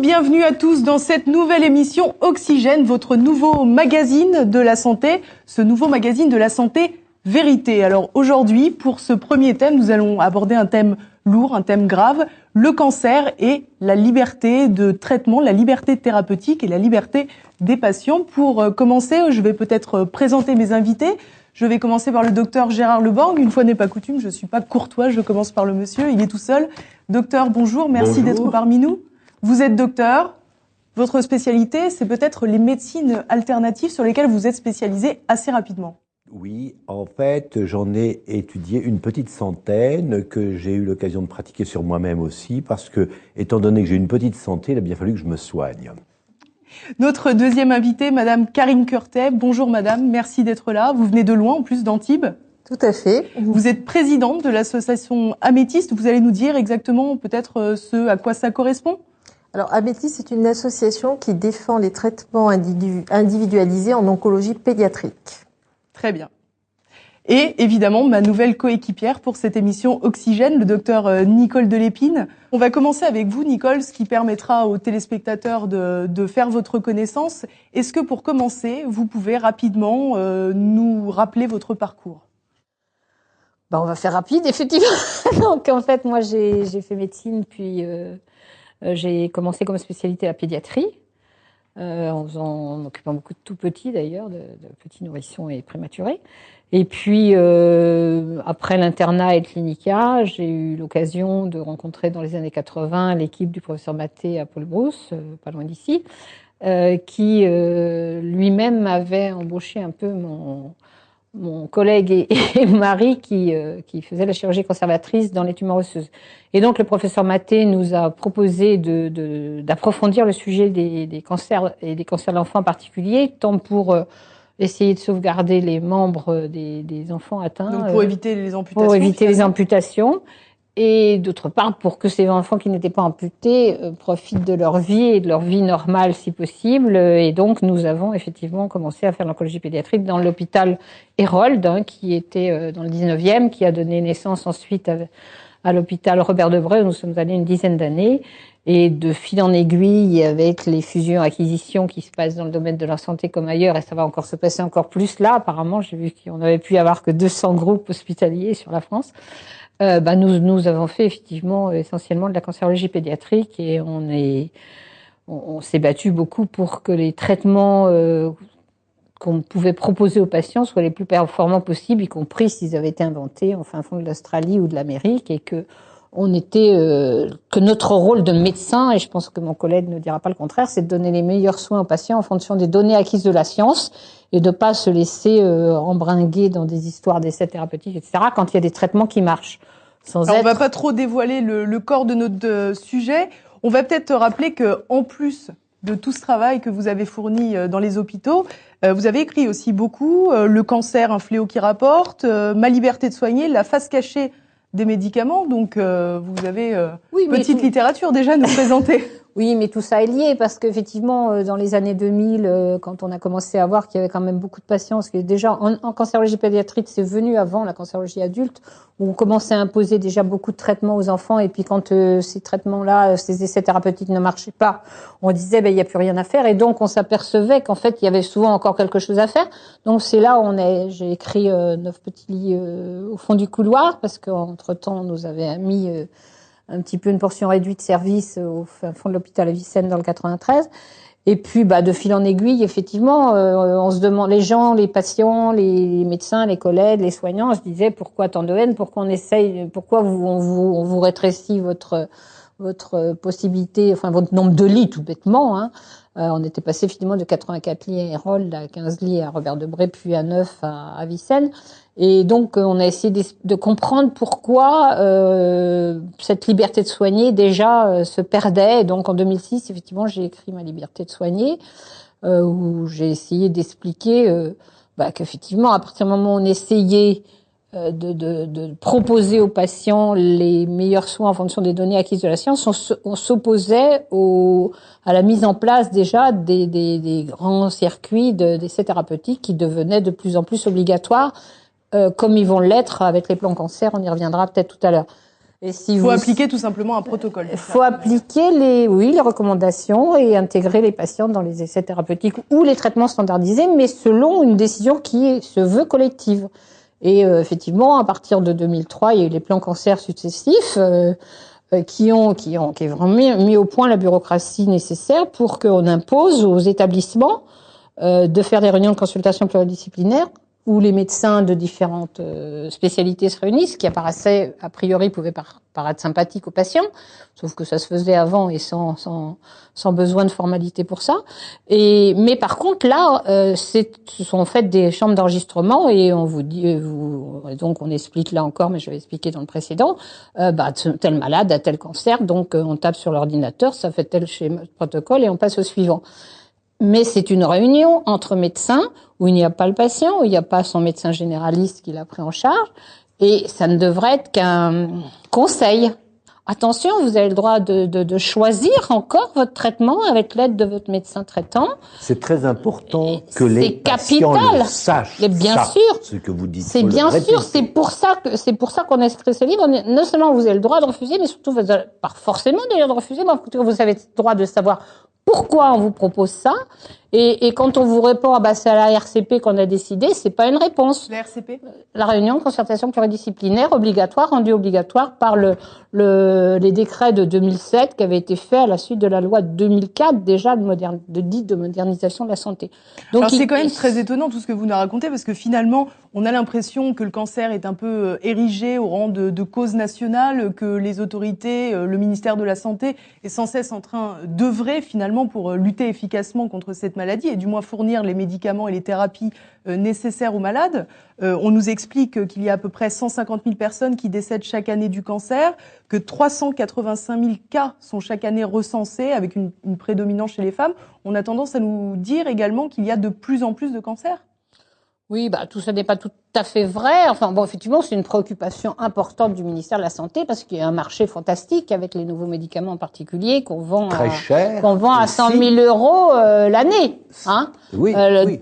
bienvenue à tous dans cette nouvelle émission Oxygène, votre nouveau magazine de la santé, ce nouveau magazine de la santé Vérité. Alors aujourd'hui, pour ce premier thème, nous allons aborder un thème lourd, un thème grave, le cancer et la liberté de traitement, la liberté thérapeutique et la liberté des patients. Pour commencer, je vais peut-être présenter mes invités. Je vais commencer par le docteur Gérard Leborgne. Une fois n'est pas coutume, je ne suis pas courtois, je commence par le monsieur, il est tout seul. Docteur, bonjour, merci d'être parmi nous. Vous êtes docteur, votre spécialité, c'est peut-être les médecines alternatives sur lesquelles vous êtes spécialisé assez rapidement. Oui, en fait, j'en ai étudié une petite centaine que j'ai eu l'occasion de pratiquer sur moi-même aussi parce que, étant donné que j'ai une petite santé, il a bien fallu que je me soigne. Notre deuxième invitée, Madame Karine Curtet. Bonjour Madame, merci d'être là. Vous venez de loin, en plus d'Antibes. Tout à fait. Vous êtes présidente de l'association Améthyste. Vous allez nous dire exactement peut-être ce à quoi ça correspond ? Alors Améthyste, c'est une association qui défend les traitements individualisés en oncologie pédiatrique. Très bien. Et évidemment, ma nouvelle coéquipière pour cette émission Oxygène, le docteur Nicole Delépine. On va commencer avec vous, Nicole, ce qui permettra aux téléspectateurs de faire votre connaissance. Est-ce que pour commencer, vous pouvez rapidement nous rappeler votre parcours ? On va faire rapide, effectivement. Donc en fait, moi j'ai fait médecine, puis j'ai commencé comme spécialité la pédiatrie. En m'occupant beaucoup de tout petits d'ailleurs, de petits nourrissons et prématurés. Et puis après l'internat et le clinica, j'ai eu l'occasion de rencontrer dans les années 80 l'équipe du professeur Mathé à Paul-Brousse, pas loin d'ici, qui lui-même avait embauché un peu mon collègue et mari qui faisait la chirurgie conservatrice dans les tumeurs osseuses. Et donc le professeur Mathé nous a proposé d'approfondir le sujet des cancers et des cancers de l'enfant en particulier, tant pour essayer de sauvegarder les membres des enfants atteints. Donc pour éviter les amputations. Pour éviter les amputations. Et d'autre part, pour que ces enfants qui n'étaient pas amputés profitent de leur vie et de leur vie normale si possible. Et donc, nous avons effectivement commencé à faire l'oncologie pédiatrique dans l'hôpital Hérold, qui était dans le 19e, qui a donné naissance ensuite à l'hôpital Robert Debré, où nous sommes allés une dizaine d'années. Et de fil en aiguille, avec les fusions-acquisitions qui se passent dans le domaine de la santé comme ailleurs, et ça va encore se passer encore plus là, apparemment, j'ai vu qu'on n'avait pu avoir que 200 groupes hospitaliers sur la France. Nous avons fait effectivement essentiellement de la cancérologie pédiatrique et on s'est battu beaucoup pour que les traitements qu'on pouvait proposer aux patients soient les plus performants possibles, y compris s'ils avaient été inventés en fin fond de l'Australie ou de l'Amérique, et que que notre rôle de médecin, et je pense que mon collègue ne dira pas le contraire, c'est de donner les meilleurs soins aux patients en fonction des données acquises de la science et de pas se laisser embringuer dans des histoires d'essais thérapeutiques, etc., quand il y a des traitements qui marchent. On va pas trop dévoiler le corps de notre sujet. On va peut-être rappeler que, en plus de tout ce travail que vous avez fourni dans les hôpitaux, vous avez écrit aussi beaucoup Le cancer, un fléau qui rapporte, Ma liberté de soigner, La face cachée des médicaments. Donc vous avez petite littérature déjà à nous présenter. Oui, mais tout ça est lié parce qu'effectivement, dans les années 2000, quand on a commencé à voir qu'il y avait quand même beaucoup de patients, parce que déjà en cancérologie pédiatrique, c'est venu avant la cancérologie adulte, où on commençait à imposer déjà beaucoup de traitements aux enfants, et puis quand ces traitements-là, ces essais thérapeutiques ne marchaient pas, on disait il y a plus rien à faire, et donc on s'apercevait qu'en fait il y avait souvent encore quelque chose à faire. Donc c'est là où j'ai écrit 9 petits lits au fond du couloir, parce qu'entre-temps on nous avait mis un petit peu une portion réduite de service au fond de l'hôpital Avicenne dans le 93. Et puis, de fil en aiguille, effectivement, on se demande, les gens, les patients, les médecins, les collègues, les soignants, je disais, pourquoi tant de haine, pourquoi on essaye, pourquoi on vous rétrécit votre possibilité, enfin, votre nombre de lits, tout bêtement, hein. On était passé finalement de 84 lits à Hérold à 15 lits à Robert Debré, puis à 9 à Avicenne. Et donc, on a essayé de comprendre pourquoi cette liberté de soigner déjà se perdait. Et donc, en 2006, effectivement, j'ai écrit Ma liberté de soigner, où j'ai essayé d'expliquer qu'effectivement, à partir du moment où on essayait de proposer aux patients les meilleurs soins en fonction des données acquises de la science, on s'opposait à la mise en place déjà des grands circuits d'essais thérapeutiques qui devenaient de plus en plus obligatoires, comme ils vont l'être avec les plans cancer, on y reviendra peut-être tout à l'heure. Et si il faut appliquer tout simplement un protocole. Il faut appliquer les recommandations et intégrer les patients dans les essais thérapeutiques ou les traitements standardisés, mais selon une décision qui se veut collective. Et effectivement, à partir de 2003, il y a eu les plans cancer successifs qui ont vraiment mis au point la bureaucratie nécessaire pour qu'on impose aux établissements de faire des réunions de consultation pluridisciplinaires où les médecins de différentes spécialités se réunissent, ce qui apparaissait, a priori, pouvait paraître sympathique aux patients, sauf que ça se faisait avant et sans besoin de formalité pour ça. Mais par contre, là, ce sont en fait des chambres d'enregistrement et on vous dit, donc on explique là encore, mais je vais expliquer dans le précédent, tel malade a tel cancer, donc on tape sur l'ordinateur, ça fait tel schéma de protocole et on passe au suivant. Mais c'est une réunion entre médecins où il n'y a pas le patient, où il n'y a pas son médecin généraliste qui l'a pris en charge, et ça ne devrait être qu'un conseil. Attention, vous avez le droit de choisir encore votre traitement avec l'aide de votre médecin traitant. C'est très important que les patients le sachent. Et bien sûr, ce que vous dites. C'est bien sûr, c'est pour ça qu'on a écrit ce livre. Non seulement vous avez le droit de refuser, mais surtout vous avez pas forcément d'ailleurs de refuser, mais vous avez le droit de savoir pourquoi on vous propose ça. Et quand on vous répond, c'est à la RCP qu'on a décidé, c'est pas une réponse. La RCP? La réunion de concertation pluridisciplinaire obligatoire, rendue obligatoire par les décrets de 2007 qui avaient été faits à la suite de la loi de 2004, déjà de modernisation de la santé. Donc, alors c'est quand même très étonnant tout ce que vous nous racontez, parce que finalement, on a l'impression que le cancer est un peu érigé au rang de cause nationale, que les autorités, le ministère de la Santé est sans cesse en train d'œuvrer finalement pour lutter efficacement contre cette maladie et du moins fournir les médicaments et les thérapies nécessaires aux malades. On nous explique qu'il y a à peu près 150 000 personnes qui décèdent chaque année du cancer, que 385 000 cas sont chaque année recensés avec une prédominance chez les femmes. On a tendance à nous dire également qu'il y a de plus en plus de cancers. Oui, tout ça n'est pas tout à fait vrai. Enfin bon, effectivement, c'est une préoccupation importante du ministère de la Santé parce qu'il y a un marché fantastique avec les nouveaux médicaments en particulier qu'on vend à 100 000 euros l'année,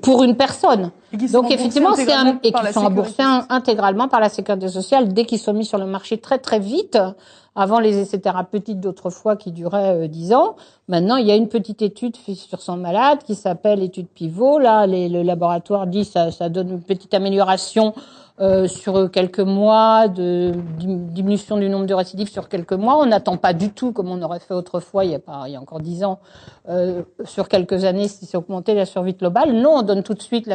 pour une personne. Donc effectivement, qui sont remboursés intégralement par la Sécurité sociale dès qu'ils sont mis sur le marché très très vite. Avant les essais thérapeutiques d'autrefois qui duraient 10 ans, maintenant il y a une petite étude sur 100 malades qui s'appelle étude pivot. Là, le laboratoire dit ça donne une petite amélioration sur quelques mois, de diminution du nombre de récidives sur quelques mois. On n'attend pas du tout comme on aurait fait autrefois il y a encore 10 ans sur quelques années si c'est augmenté la survie globale. Non, on donne tout de suite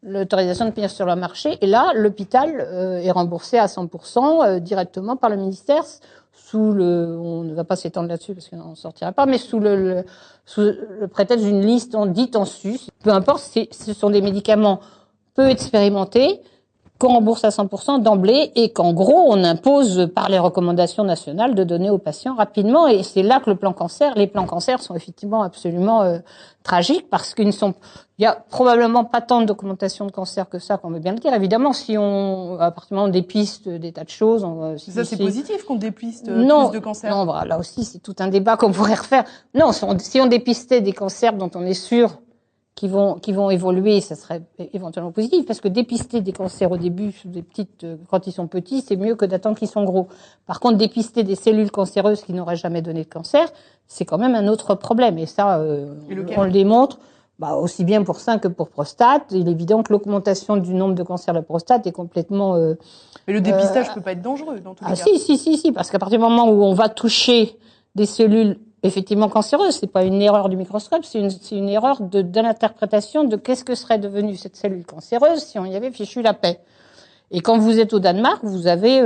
l'autorisation de venir sur le marché et là l'hôpital est remboursé à 100% directement par le ministère on ne va pas s'étendre là-dessus parce qu'on n'en sortira pas, mais sous le prétexte d'une liste dite en sus. Peu importe, ce sont des médicaments peu expérimentés qu'on rembourse à 100% d'emblée et qu'en gros, on impose par les recommandations nationales de donner aux patients rapidement. Et c'est là que les plans cancer sont effectivement absolument tragiques parce il y a probablement pas tant de documentation de cancer que ça, qu'on veut bien le dire. Évidemment, à partir du moment où on dépiste des tas de choses. C'est positif qu'on dépiste plus de cancers. Non, là aussi, c'est tout un débat qu'on pourrait refaire. Non, si on dépistait des cancers dont on est sûr qui vont évoluer, ça serait éventuellement positif, parce que dépister des cancers au début, quand ils sont petits, c'est mieux que d'attendre qu'ils sont gros. Par contre, dépister des cellules cancéreuses qui n'auraient jamais donné de cancer, c'est quand même un autre problème. Et ça, on le démontre, aussi bien pour sein que pour prostate. Il est évident que l'augmentation du nombre de cancers de la prostate est complètement... Mais le dépistage peut pas être dangereux, dans tous les cas. Si, parce qu'à partir du moment où on va toucher des cellules effectivement cancéreuse, c'est pas une erreur du microscope, c'est une erreur de l'interprétation de qu'est-ce que serait devenue cette cellule cancéreuse si on y avait fichu la paix. Et quand vous êtes au Danemark, vous avez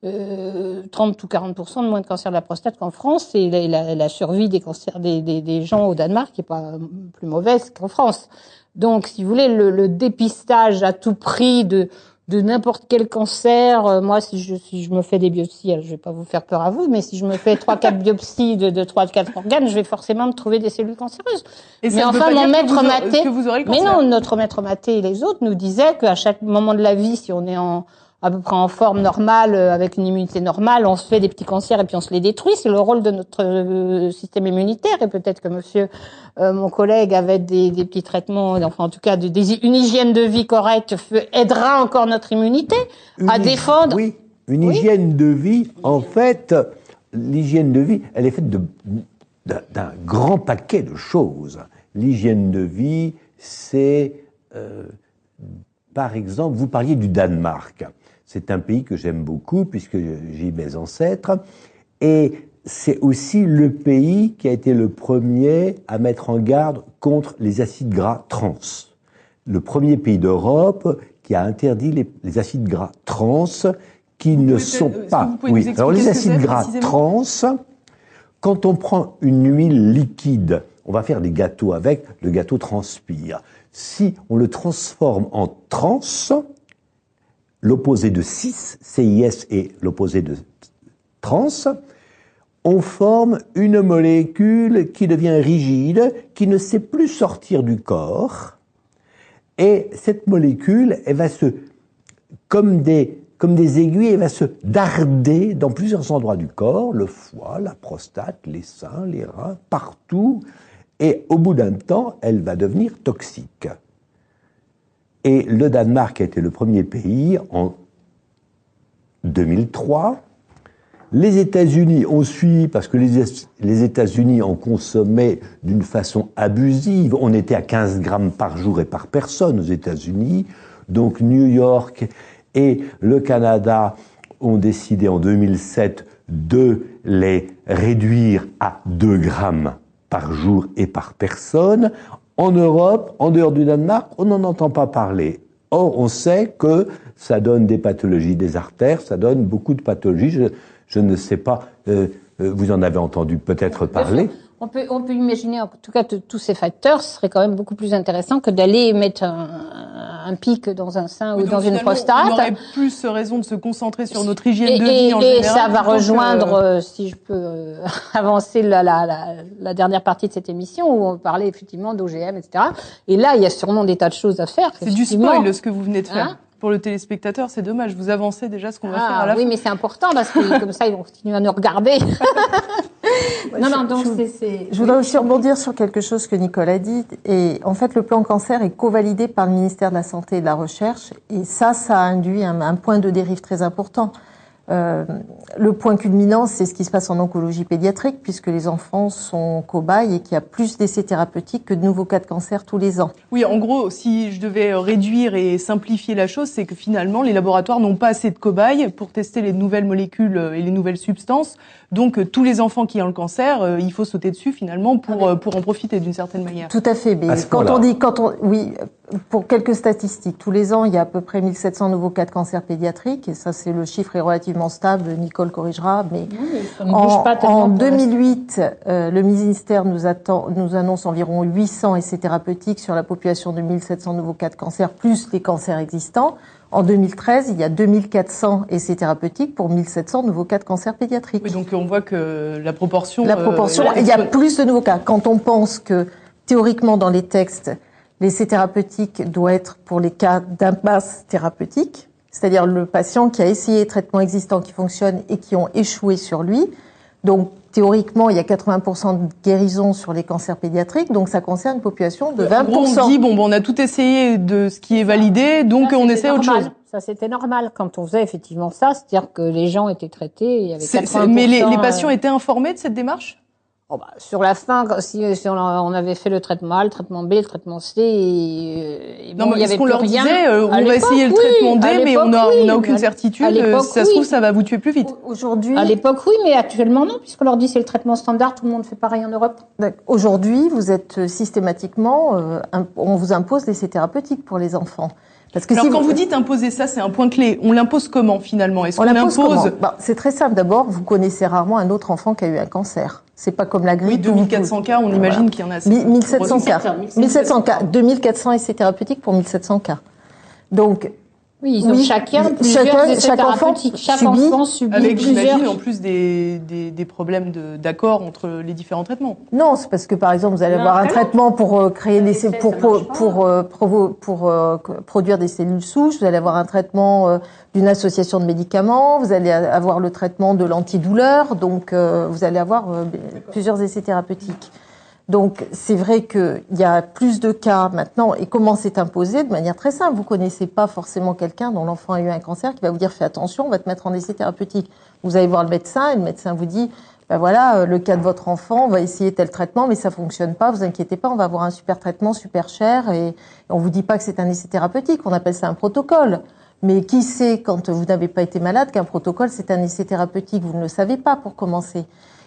30 ou 40% de moins de cancer de la prostate qu'en France, et la survie des cancers des gens au Danemark est pas plus mauvaise qu'en France. Donc, si vous voulez, le dépistage à tout prix de n'importe quel cancer, moi si je me fais des biopsies, je vais pas vous faire peur à vous, mais si je me fais 3-4 biopsies de 3-4 organes, je vais forcément me trouver des cellules cancéreuses. Mais enfin, mon maître Maté, mais non, notre maître Maté et les autres nous disaient qu'à chaque moment de la vie, si on est à peu près en forme normale, avec une immunité normale, on se fait des petits cancers et puis on se les détruit. C'est le rôle de notre système immunitaire. Et peut-être que mon collègue, avec des petits traitements, enfin en tout cas une hygiène de vie correcte, aidera encore notre immunité à défendre. Oui. Une hygiène de vie, en fait, l'hygiène de vie, elle est faite d'un grand paquet de choses. L'hygiène de vie, c'est, par exemple, vous parliez du Danemark. C'est un pays que j'aime beaucoup puisque j'y ai mes ancêtres. Et c'est aussi le pays qui a été le premier à mettre en garde contre les acides gras trans. Le premier pays d'Europe qui a interdit les acides gras trans qui ne sont pas... Oui, alors les acides gras trans, quand on prend une huile liquide, on va faire des gâteaux avec, le gâteau transpire. Si on le transforme en trans, l'opposé de cis, CIS et l'opposé de trans, on forme une molécule qui devient rigide, qui ne sait plus sortir du corps, et cette molécule, elle va comme des aiguilles, elle va se darder dans plusieurs endroits du corps, le foie, la prostate, les seins, les reins, partout, et au bout d'un temps, elle va devenir toxique. Et le Danemark a été le premier pays en 2003. Les États-Unis ont suivi parce que les États-Unis en consommaient d'une façon abusive. On était à 15 grammes par jour et par personne aux États-Unis. Donc New York et le Canada ont décidé en 2007 de les réduire à 2 grammes par jour et par personne. En Europe, en dehors du Danemark, on n'en entend pas parler. Or, on sait que ça donne des pathologies des artères, ça donne beaucoup de pathologies. Je ne sais pas, vous en avez entendu peut-être parler. On peut imaginer, en tout cas, tous ces facteurs, ce serait quand même beaucoup plus intéressant que d'aller mettre un pic dans un sein ou dans une prostate. On aurait plus raison de se concentrer sur notre hygiène de vie en général. Et ça va rejoindre, si je peux avancer la dernière partie de cette émission, où on parlait effectivement d'OGM, etc. Et là, il y a sûrement des tas de choses à faire. C'est du spoil, ce que vous venez de faire. Pour le téléspectateur, c'est dommage. Vous avancez déjà ce qu'on va faire à la fin. Oui, mais c'est important parce que comme ça, ils vont continuer à nous regarder. Je voudrais aussi rebondir sur quelque chose que Nicole a dit. Et en fait, le plan cancer est co-validé par le ministère de la Santé et de la Recherche. Et ça a induit un point de dérive très important. Le point culminant, c'est ce qui se passe en oncologie pédiatrique, puisque les enfants sont cobayes et qu'il y a plus d'essais thérapeutiques que de nouveaux cas de cancer tous les ans. Oui, en gros, si je devais réduire et simplifier la chose, c'est que finalement, les laboratoires n'ont pas assez de cobayes pour tester les nouvelles molécules et les nouvelles substances. Donc, tous les enfants qui ont le cancer, il faut sauter dessus finalement pour en profiter d'une certaine manière. Tout à fait. Mais oui, pour quelques statistiques, tous les ans, il y a à peu près 1700 nouveaux cas de cancer pédiatrique. Et ça, le chiffre est relativement stable. Nicole corrigera. Mais en 2008, le ministère nous annonce environ 800 essais thérapeutiques sur la population de 1700 nouveaux cas de cancer, plus les cancers existants. En 2013, il y a 2400 essais thérapeutiques pour 1700 nouveaux cas de cancer pédiatrique. Oui, donc on voit que la proportion... il y a plus de nouveaux cas. Quand on pense que, théoriquement, dans les textes, l'essai thérapeutique doit être pour les cas d'impasse thérapeutique, c'est-à-dire le patient qui a essayé les traitements existants qui fonctionnent et qui ont échoué sur lui. Donc, théoriquement, il y a 80% de guérison sur les cancers pédiatriques, donc ça concerne une population de 20%. On dit, on a tout essayé de ce qui est validé, donc on essaie autre chose. Ça, c'était normal quand on faisait effectivement ça, c'est-à-dire que les gens étaient traités, il y avait 80%... Mais les patients étaient informés de cette démarche ? Sur la fin, si on avait fait le traitement A, le traitement B, le traitement C, il y avait plus rien. Disait, on va essayer le traitement D, mais on n'a aucune certitude. Si ça se trouve, ça va vous tuer plus vite. Aujourd'hui, à l'époque, oui, mais actuellement, non, puisqu'on leur dit c'est le traitement standard, tout le monde fait pareil en Europe. Aujourd'hui, vous êtes systématiquement, on vous impose l'essai thérapeutique pour les enfants. Parce que quand vous dites imposer ça, c'est un point clé. On l'impose comment, finalement? Est-ce qu'on l'impose? C'est très simple. D'abord, vous connaissez rarement un autre enfant qui a eu un cancer. C'est pas comme la grippe. Oui, 2400 cas, on imagine qu'il y en a assez. 1700 cas. 1700 cas. 2400 essais thérapeutiques pour 1700 cas. Donc, oui, ils ont chacun plusieurs essais thérapeutiques. Chaque enfant subit avec, plusieurs. J'imagine, en plus des problèmes d'accord entre les différents traitements. Non, c'est parce que, par exemple, vous allez avoir un traitement pour créer pour produire des cellules souches. Vous allez avoir un traitement d'une association de médicaments. Vous allez avoir le traitement de l'antidouleur. Donc, vous allez avoir plusieurs essais thérapeutiques. Donc, c'est vrai qu'il y a plus de cas maintenant. Et comment c'est imposé? De manière très simple. Vous connaissez pas forcément quelqu'un dont l'enfant a eu un cancer qui va vous dire, fais attention, on va te mettre en essai thérapeutique. Vous allez voir le médecin et le médecin vous dit, ben voilà, le cas de votre enfant, on va essayer tel traitement, mais ça fonctionne pas, vous inquiétez pas, on va avoir un super traitement, super cher, et on vous dit pas que c'est un essai thérapeutique, on appelle ça un protocole. Mais qui sait, quand vous n'avez pas été malade, qu'un protocole, c'est un essai thérapeutique? Vous ne le savez pas pour commencer.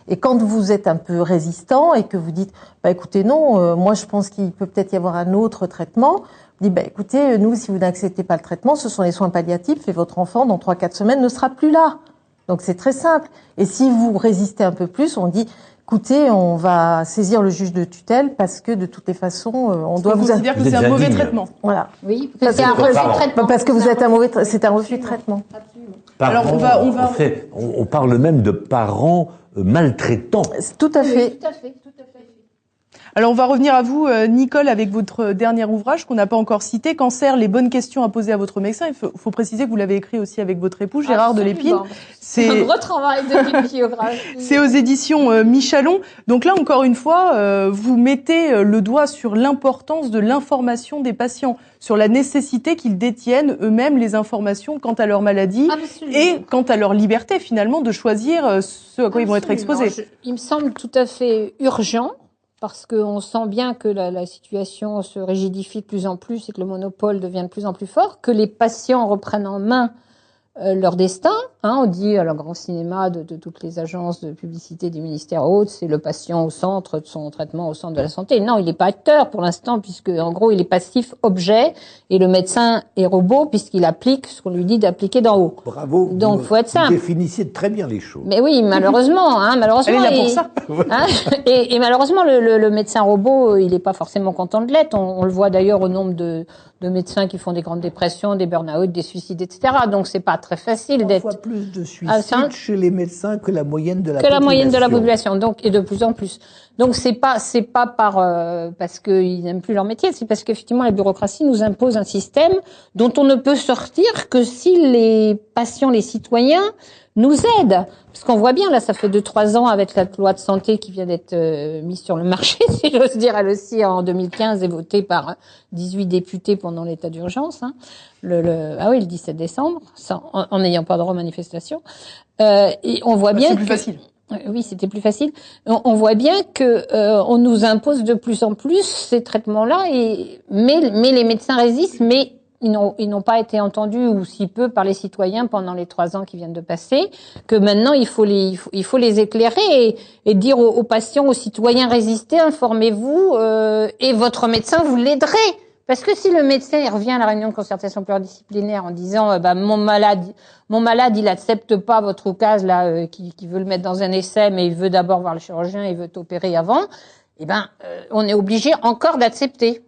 Et quand vous êtes un peu résistant et que vous dites, bah écoutez, non, moi je pense qu'il peut peut-être y avoir un autre traitement, vous dites, bah écoutez, nous, si vous n'acceptez pas le traitement, ce sont les soins palliatifs et votre enfant, dans 3-4 semaines, ne sera plus là. Donc c'est très simple. Et si vous résistez un peu plus, on dit, écoutez, on va saisir le juge de tutelle parce que de toutes les façons, on doit vous considère que c'est un mauvais traitement. Voilà. Oui, c'est un refus de traitement. Parce que vous êtes c'est un refus de traitement. Alors on parle même de parents maltraitants. Tout à fait. Oui, tout à fait. Alors on va revenir à vous, Nicole, avec votre dernier ouvrage qu'on n'a pas encore cité, Cancer, les bonnes questions à poser à votre médecin. Il faut préciser que vous l'avez écrit aussi avec votre époux, Gérard Delépine. C'est un gros travail de bibliographie. C'est aux éditions Michalon. Donc là, encore une fois, vous mettez le doigt sur l'importance de l'information des patients, sur la nécessité qu'ils détiennent eux-mêmes les informations quant à leur maladie et quant à leur liberté, finalement, de choisir ce à quoi ils vont être exposés. Il me semble tout à fait urgent, parce qu'on sent bien que la situation se rigidifie de plus en plus et que le monopole devient de plus en plus fort, que les patients reprennent en main leur destin. On dit à le grand cinéma de toutes les agences de publicité des ministères autres, c'est le patient au centre de son traitement, au centre de la santé. Non, il n'est pas acteur pour l'instant, puisque en gros il est passif objet et le médecin est robot puisqu'il applique ce qu'on lui dit d'appliquer d'en haut. Bravo. Donc faut être simple. Vous définissez très bien les choses. Mais oui, malheureusement, malheureusement. Elle est là pour ça. Et malheureusement, le médecin robot, il n'est pas forcément content de l'être. On le voit d'ailleurs au nombre de médecins qui font des grandes dépressions, des burn-out, des suicides, etc. Donc c'est pas très facile d'être. 3 fois plus de suicides chez les médecins que la moyenne de la population. Que la moyenne de la population, donc, et de plus en plus. Donc c'est pas parce qu'ils n'aiment plus leur métier, c'est parce qu'effectivement la bureaucratie nous impose un système dont on ne peut sortir que si les patients, les citoyens nous aident. Parce qu'on voit bien, là, ça fait 2-3 ans avec la loi de santé qui vient d'être mise sur le marché, si j'ose dire, elle aussi en 2015 et votée par 18 députés pendant l'état d'urgence, le 17 décembre, en n'ayant pas droit aux manifestations. Et on voit bien c'est plus facile. Oui, c'était plus facile. On voit bien que on nous impose de plus en plus ces traitements-là, mais les médecins résistent, mais ils n'ont pas été entendus, ou si peu, par les citoyens pendant les 3 ans qui viennent de passer, que maintenant il faut les éclairer et dire aux patients, aux citoyens, résistez, informez-vous, et votre médecin, vous l'aiderez. Parce que si le médecin il revient à la réunion de concertation pluridisciplinaire en disant mon malade il accepte pas votre oukase là qui veut le mettre dans un essai, mais il veut d'abord voir le chirurgien, il veut t'opérer avant, on est obligé encore d'accepter.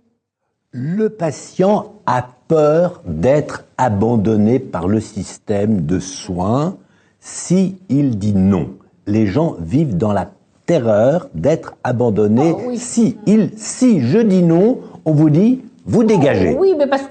Le patient a peur d'être abandonné par le système de soins si il dit non. Les gens vivent dans la terreur d'être abandonnés. Oui. Si je dis non, on vous dit vous dégagez. Oui, mais parce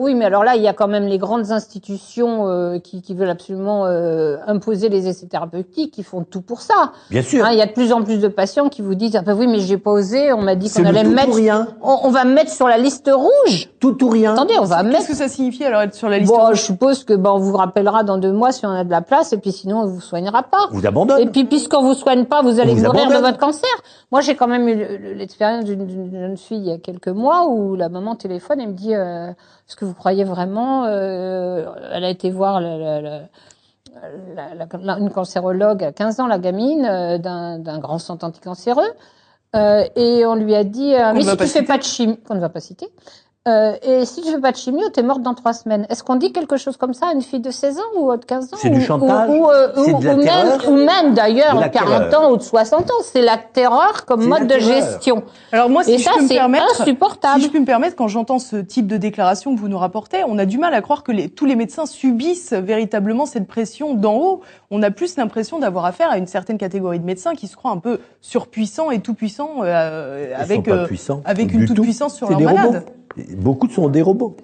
oui, mais alors là, il y a quand même les grandes institutions qui veulent absolument imposer les essais thérapeutiques, qui font tout pour ça. Bien sûr. Il y a de plus en plus de patients qui vous disent oui, mais j'ai pas osé, on m'a dit qu'on allait me mettre, on va me mettre sur la liste rouge. Tout ou rien. Attendez, on va mettre. Qu'est-ce que ça signifie alors être sur la liste rouge? Je suppose que on vous rappellera dans 2 mois si on a de la place, et puis sinon on vous soignera pas. Vous abandonne. Et puis puisqu'on vous soigne pas, vous allez mourir de votre cancer. Moi, j'ai quand même eu l'expérience d'une jeune fille il y a quelques mois où la maman téléphone et me dit est-ce que vous croyez vraiment elle a été voir une cancérologue à 15 ans, la gamine d'un grand centre anticancéreux, et on lui a dit mais si tu fais pas de chimie, qu'on ne va pas citer, et si tu fais pas de chimio, t'es morte dans 3 semaines. Est-ce qu'on dit quelque chose comme ça à une fille de 16 ans ou de 15 ans? C'est du chantage. C'est de la terreur. Ou même d'ailleurs, 40 ans ou de 60 ans. C'est la terreur comme mode de gestion. Alors moi, si je peux me permettre, insupportable. Si je peux me permettre, quand j'entends ce type de déclaration que vous nous rapportez, on a du mal à croire que tous les médecins subissent véritablement cette pression d'en haut. On a plus l'impression d'avoir affaire à une certaine catégorie de médecins qui se croient un peu surpuissants et tout-puissants, avec une toute-puissance sur leur malade. Beaucoup sont des robots.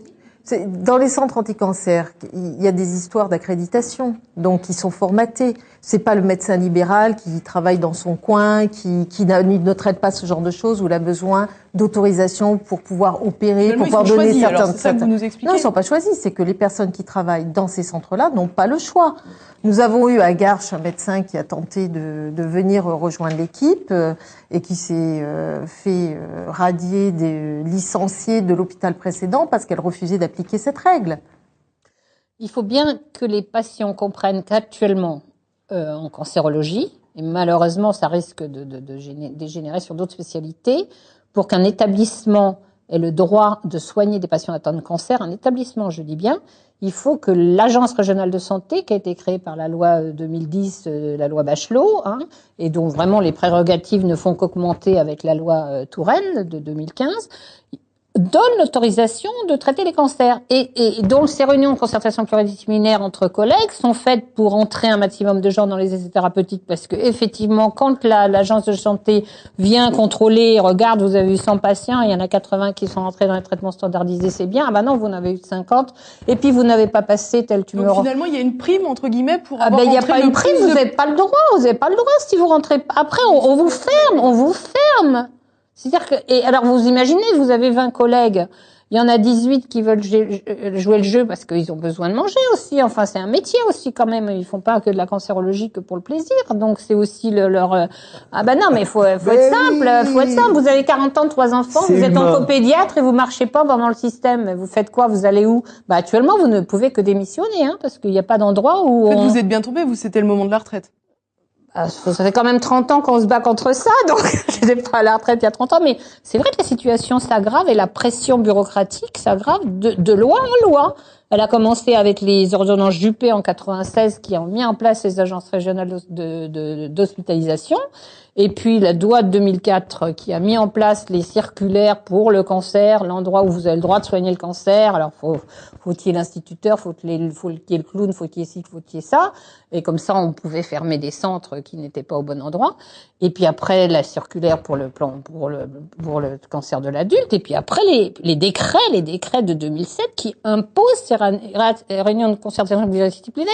Dans les centres anti-cancer, il y a des histoires d'accréditation, donc ils sont formatés. C'est pas le médecin libéral qui travaille dans son coin, qui ne traite pas ce genre de choses, où il a besoin d'autorisation pour pouvoir opérer, pour pouvoir donner certains... C'est ça que vous nous expliquez. Non, ils sont pas choisis. C'est que les personnes qui travaillent dans ces centres-là n'ont pas le choix. Nous avons eu à Garches un médecin qui a tenté de venir rejoindre l'équipe et qui s'est fait radier, licencier de l'hôpital précédent parce qu'elle refusait d'appliquer cette règle. Il faut bien que les patients comprennent qu'actuellement, en cancérologie, et malheureusement ça risque de dégénérer sur d'autres spécialités, pour qu'un établissement ait le droit de soigner des patients atteints de cancer, un établissement, je dis bien, il faut que l'Agence régionale de santé, qui a été créée par la loi 2010, la loi Bachelot, et dont vraiment les prérogatives ne font qu'augmenter avec la loi Touraine de 2015, donne l'autorisation de traiter les cancers. Et donc ces réunions de concertation pluridisciplinaire entre collègues sont faites pour entrer un maximum de gens dans les essais thérapeutiques, parce que effectivement, quand l'agence de santé vient contrôler, regarde, vous avez eu 100 patients, il y en a 80 qui sont entrés dans les traitements standardisés, c'est bien. Ah bah non, vous en avez eu 50, et puis vous n'avez pas passé tel tumeur. Donc finalement, il y a une prime, entre guillemets, pour avoir il n'y a pas une prime, vous n'avez pas le droit, si vous rentrez. Après, on vous ferme. C'est-à-dire que, et alors vous imaginez, vous avez 20 collègues, il y en a 18 qui veulent jouer le jeu parce qu'ils ont besoin de manger aussi. Enfin, c'est un métier aussi quand même. Ils font pas que de la cancérologie que pour le plaisir. Donc c'est aussi leur. Ah ben non, mais faut être simple. Vous avez 40 ans, 3 enfants, vous êtes oncopédiatre et vous marchez pas dans le système. Vous faites quoi? Vous allez où? Bah actuellement, vous ne pouvez que démissionner, parce qu'il n'y a pas d'endroit où. En fait, vous êtes bien tombé. C'était le moment de la retraite. Ça fait quand même 30 ans qu'on se bat contre ça, donc je n'étais pas à la retraite il y a 30 ans, mais c'est vrai que la situation s'aggrave et la pression bureaucratique s'aggrave de loi en loi. Elle a commencé avec les ordonnances Juppé en 96 qui ont mis en place les agences régionales d'hospitalisation, et puis la loi de 2004 qui a mis en place les circulaires pour le cancer, l'endroit où vous avez le droit de soigner le cancer. Alors faut qu'il y ait l'instituteur, faut qu'il y ait le clown, faut qu'il y ait ci, faut qu'il y ait ça. Et comme ça, on pouvait fermer des centres qui n'étaient pas au bon endroit. Et puis après, la circulaire pour le cancer de l'adulte. Et puis après, les décrets de 2007 qui imposent ces réunions de concertation pluridisciplinaire,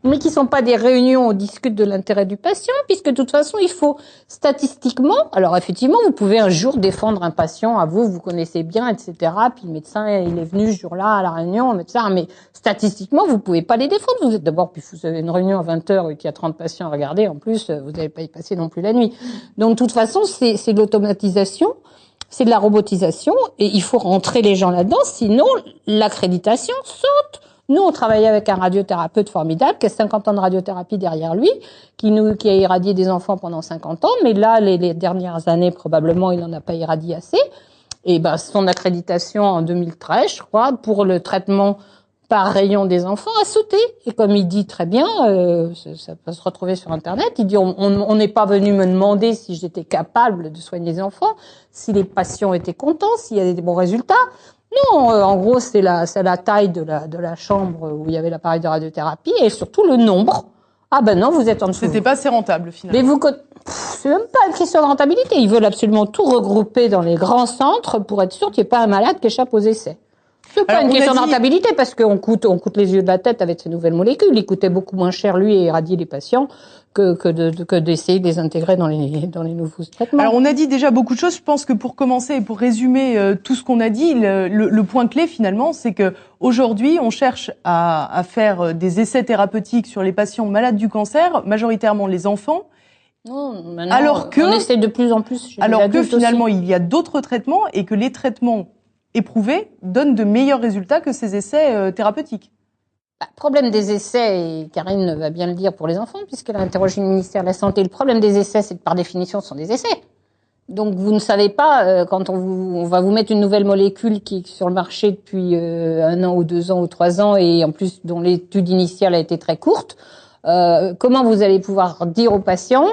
mais qui sont pas des réunions où on discute de l'intérêt du patient, puisque de toute façon, il faut statistiquement, alors effectivement, vous pouvez un jour défendre un patient à vous connaissez bien, etc. Puis le médecin, il est venu ce jour-là à la réunion, médecin, mais statistiquement, vous pouvez pas les défendre. Vous êtes d'abord, puis vous avez une réunion à 20h et qu'il y a 30 patients à regarder, en plus, vous n'allez pas y passer non plus la nuit. Donc, de toute façon, c'est de l'automatisation, c'est de la robotisation, et il faut rentrer les gens là-dedans, sinon l'accréditation saute. Nous, on travaillait avec un radiothérapeute formidable, qui a 50 ans de radiothérapie derrière lui, qui a irradié des enfants pendant 50 ans, mais là, les dernières années, probablement, il n'en a pas irradié assez. Et son accréditation en 2013, je crois, pour le traitement par rayon des enfants a sauté. Et comme il dit très bien, ça peut se retrouver sur Internet, il dit on n'est pas venu me demander si j'étais capable de soigner les enfants, si les patients étaient contents, s'il y avait des bons résultats. Non, en gros, c'est la taille de la chambre où il y avait l'appareil de radiothérapie et surtout le nombre. Ah ben non, vous êtes en dessous. C'était pas assez rentable finalement. Mais c'est même pas une question de rentabilité. Ils veulent absolument tout regrouper dans les grands centres pour être sûr qu'il n'y ait pas un malade qui échappe aux essais. C'est pas une question de rentabilité parce qu'on coûte les yeux de la tête avec ces nouvelles molécules. Il coûtait beaucoup moins cher, lui, et irradier les patients que d'essayer de les intégrer dans les nouveaux traitements. Alors, on a dit déjà beaucoup de choses. Je pense que pour commencer et pour résumer tout ce qu'on a dit, le point clé finalement, c'est que aujourd'hui, on cherche à faire des essais thérapeutiques sur les patients malades du cancer, majoritairement les enfants. Non, alors on essaie de plus en plus chez les adultes. Alors que finalement, aussi. Il y a d'autres traitements et que les traitements éprouvés donnent de meilleurs résultats que ces essais thérapeutiques. Problème des essais, et Karine va bien le dire pour les enfants, puisqu'elle a interrogé le ministère de la Santé, le problème des essais, c'est que par définition, ce sont des essais. Donc vous ne savez pas, quand on va vous mettre une nouvelle molécule qui est sur le marché depuis 1 an ou 2 ans ou 3 ans, et en plus dont l'étude initiale a été très courte, comment vous allez pouvoir dire aux patients,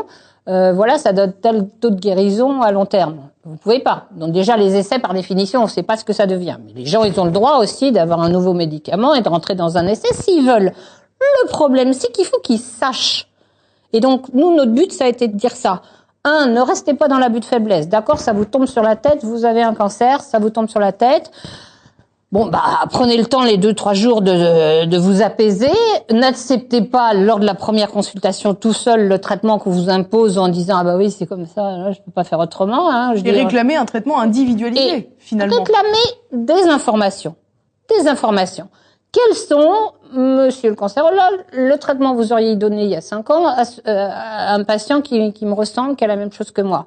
voilà, ça donne tel taux de guérison à long terme. Vous pouvez pas. Donc déjà, les essais, par définition, on ne sait pas ce que ça devient. Mais les gens, ils ont le droit aussi d'avoir un nouveau médicament et de rentrer dans un essai s'ils veulent. Le problème, c'est qu'il faut qu'ils sachent. Et donc, nous, notre but, ça a été de dire ça. 1, ne restez pas dans l'abus de faiblesse. D'accord, ça vous tombe sur la tête, vous avez un cancer, ça vous tombe sur la tête. Bon, prenez le temps les 2-3 jours de vous apaiser. N'acceptez pas lors de la première consultation tout seul le traitement qu'on vous impose en disant ah bah oui c'est comme ça, là, je peux pas faire autrement. Hein, et réclamer un traitement individualisé finalement. Réclamer des informations. Quels sont, monsieur le cancérologue, le traitement que vous auriez donné il y a 5 ans à un patient qui me ressemble, qui a la même chose que moi?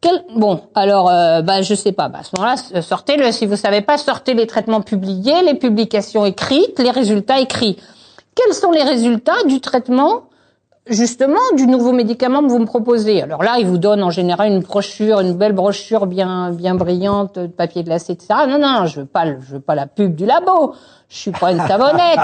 Je sais pas. À ce moment-là, sortez-le. Si vous savez pas, sortez les traitements publiés, les publications écrites, les résultats écrits. Quels sont les résultats du traitement, justement, du nouveau médicament que vous me proposez? Alors là, il vous donne en général une brochure, une belle brochure bien brillante, de papier glacé, etc. Non, je veux pas la pub du labo. Je suis pas une savonnette.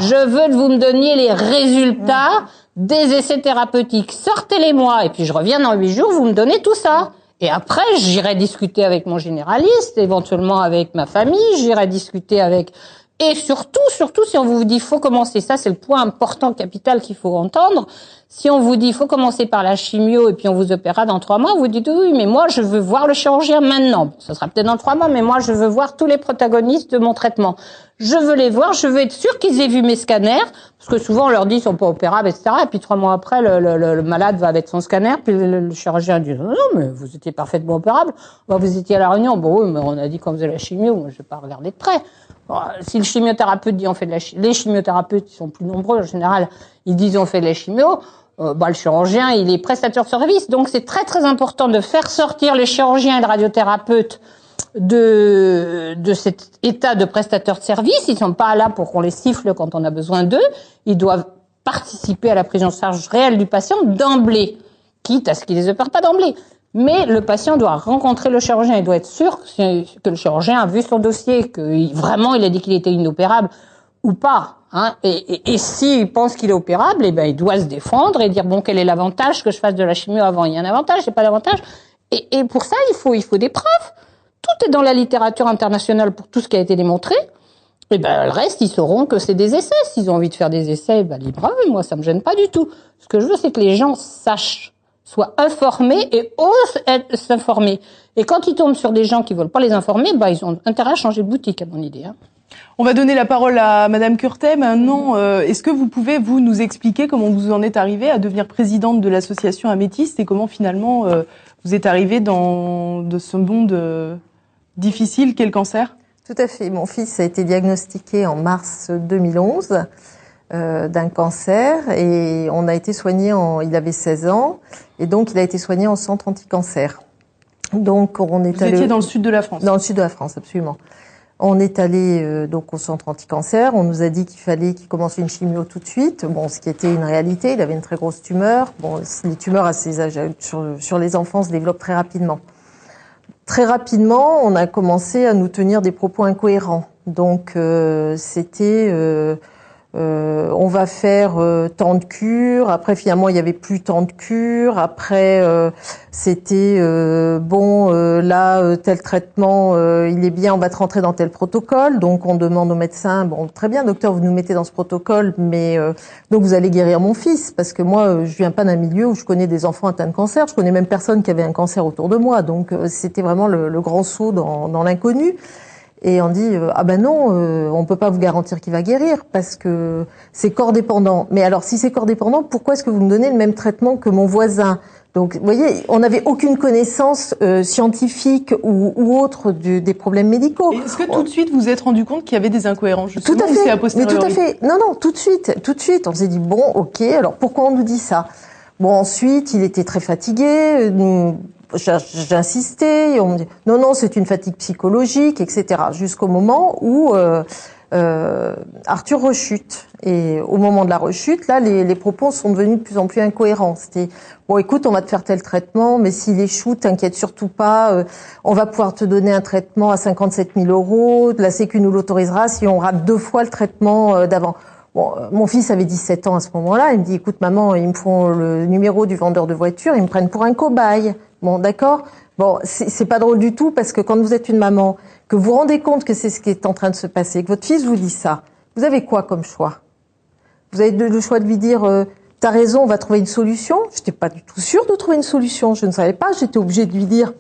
Je veux que vous me donniez les résultats des essais thérapeutiques. Sortez-les-moi. Et puis je reviens dans 8 jours, vous me donnez tout ça. Et après, j'irai discuter avec mon généraliste, éventuellement avec ma famille, j'irai discuter avec... Et surtout, si on vous dit faut commencer, ça c'est le point important, capital qu'il faut entendre. Si on vous dit faut commencer par la chimio et puis on vous opérera dans 3 mois, vous dites oui, mais moi je veux voir le chirurgien maintenant. Ça sera peut-être dans 3 mois, mais moi je veux voir tous les protagonistes de mon traitement. Je veux les voir, je veux être sûr qu'ils aient vu mes scanners, parce que souvent on leur dit ils sont pas opérables, etc. Et puis 3 mois après, le malade va avec son scanner, puis le chirurgien dit non, mais vous étiez parfaitement opérable. Vous étiez à la réunion, bon oui, mais on a dit qu'on faisait la chimio, moi je vais pas regarder de près. Bon, si le chimiothérapeute dit on fait de les chimiothérapeutes, ils sont plus nombreux en général, ils disent on fait de la chimio, le chirurgien il est prestataire de service, donc c'est très très important de faire sortir les chirurgiens et les radiothérapeutes de cet état de prestataire de service. Ils sont pas là pour qu'on les siffle quand on a besoin d'eux, ils doivent participer à la prise en charge réelle du patient d'emblée, quitte à ce qu'ils les opèrent pas d'emblée. Mais le patient doit rencontrer le chirurgien, il doit être sûr que le chirurgien a vu son dossier, que vraiment il a dit qu'il était inopérable ou pas. Hein. Et s'il pense qu'il est opérable, il doit se défendre et dire bon, quel est l'avantage que je fasse de la chimio avant? Il y a un avantage, il n'y a pas d'avantage. Et pour ça, il faut des preuves. Tout est dans la littérature internationale pour tout ce qui a été démontré. Et le reste, ils sauront que c'est des essais. S'ils ont envie de faire des essais, libre à eux. Moi, ça me gêne pas du tout. Ce que je veux, c'est que les gens sachent, soient informés et osent s'informer. Et quand ils tombent sur des gens qui veulent pas les informer, ils ont intérêt à changer de boutique, à mon idée. Hein. On va donner la parole à Madame Curtet. Maintenant, est-ce que vous pouvez nous expliquer comment vous en êtes arrivée à devenir présidente de l'association Améthyste et comment finalement vous êtes arrivée de ce monde difficile qu'est le cancer? Tout à fait. Mon fils a été diagnostiqué en mars 2011 d'un cancer et on a été soigné il avait 16 ans et donc il a été soigné en centre anti-cancer. Donc on est allé... Vous étiez dans le sud de la France? Dans le sud de la France, absolument. On est allé donc au centre anti-cancer. On nous a dit qu'il fallait qu'il commence une chimio tout de suite. Bon, ce qui était une réalité. Il avait une très grosse tumeur. Bon, les tumeurs à ces âges sur les enfants se développent très rapidement. Très rapidement, on a commencé à nous tenir des propos incohérents. Donc c'était on va faire tant de cures. Après, finalement, il y avait plus tant de cures. Après, c'était tel traitement, il est bien, on va te rentrer dans tel protocole. Donc, on demande au médecin, bon, très bien, docteur, vous nous mettez dans ce protocole, mais donc vous allez guérir mon fils, parce que moi, je viens pas d'un milieu où je connais des enfants atteints de cancer. Je connais même personne qui avait un cancer autour de moi. Donc, c'était vraiment le grand saut dans l'inconnu. Et on dit non, on peut pas vous garantir qu'il va guérir parce que c'est corps dépendant. Mais alors si c'est corps dépendant, pourquoi est-ce que vous me donnez le même traitement que mon voisin? Donc vous voyez, on n'avait aucune connaissance scientifique ou autre des problèmes médicaux. Et est-ce que tout de suite vous vous êtes rendu compte qu'il y avait des incohérences justement? Tout à fait. C'est a posteriori? Mais tout à fait. Non, tout de suite. On s'est dit bon, ok. Alors pourquoi on nous dit ça? Bon, ensuite, il était très fatigué. J'insistais, on me dit non, c'est une fatigue psychologique, etc. Jusqu'au moment où Arthur rechute. Et au moment de la rechute, là, les propos sont devenus de plus en plus incohérents. C'était bon, écoute, on va te faire tel traitement, mais s'il échoue, t'inquiète surtout pas. On va pouvoir te donner un traitement à 57 000 €. La Sécu nous l'autorisera si on rate 2 fois le traitement d'avant. Bon, mon fils avait 17 ans à ce moment-là. Il me dit, écoute, maman, ils me font le numéro du vendeur de voitures, ils me prennent pour un cobaye. Bon, d'accord. Bon, c'est pas drôle du tout parce que quand vous êtes une maman, que vous vous rendez compte que c'est ce qui est en train de se passer, que votre fils vous dit ça, vous avez quoi comme choix? Vous avez le choix de lui dire, t'as raison, on va trouver une solution. J'étais pas du tout sûre de trouver une solution. Je ne savais pas. J'étais obligée de lui dire,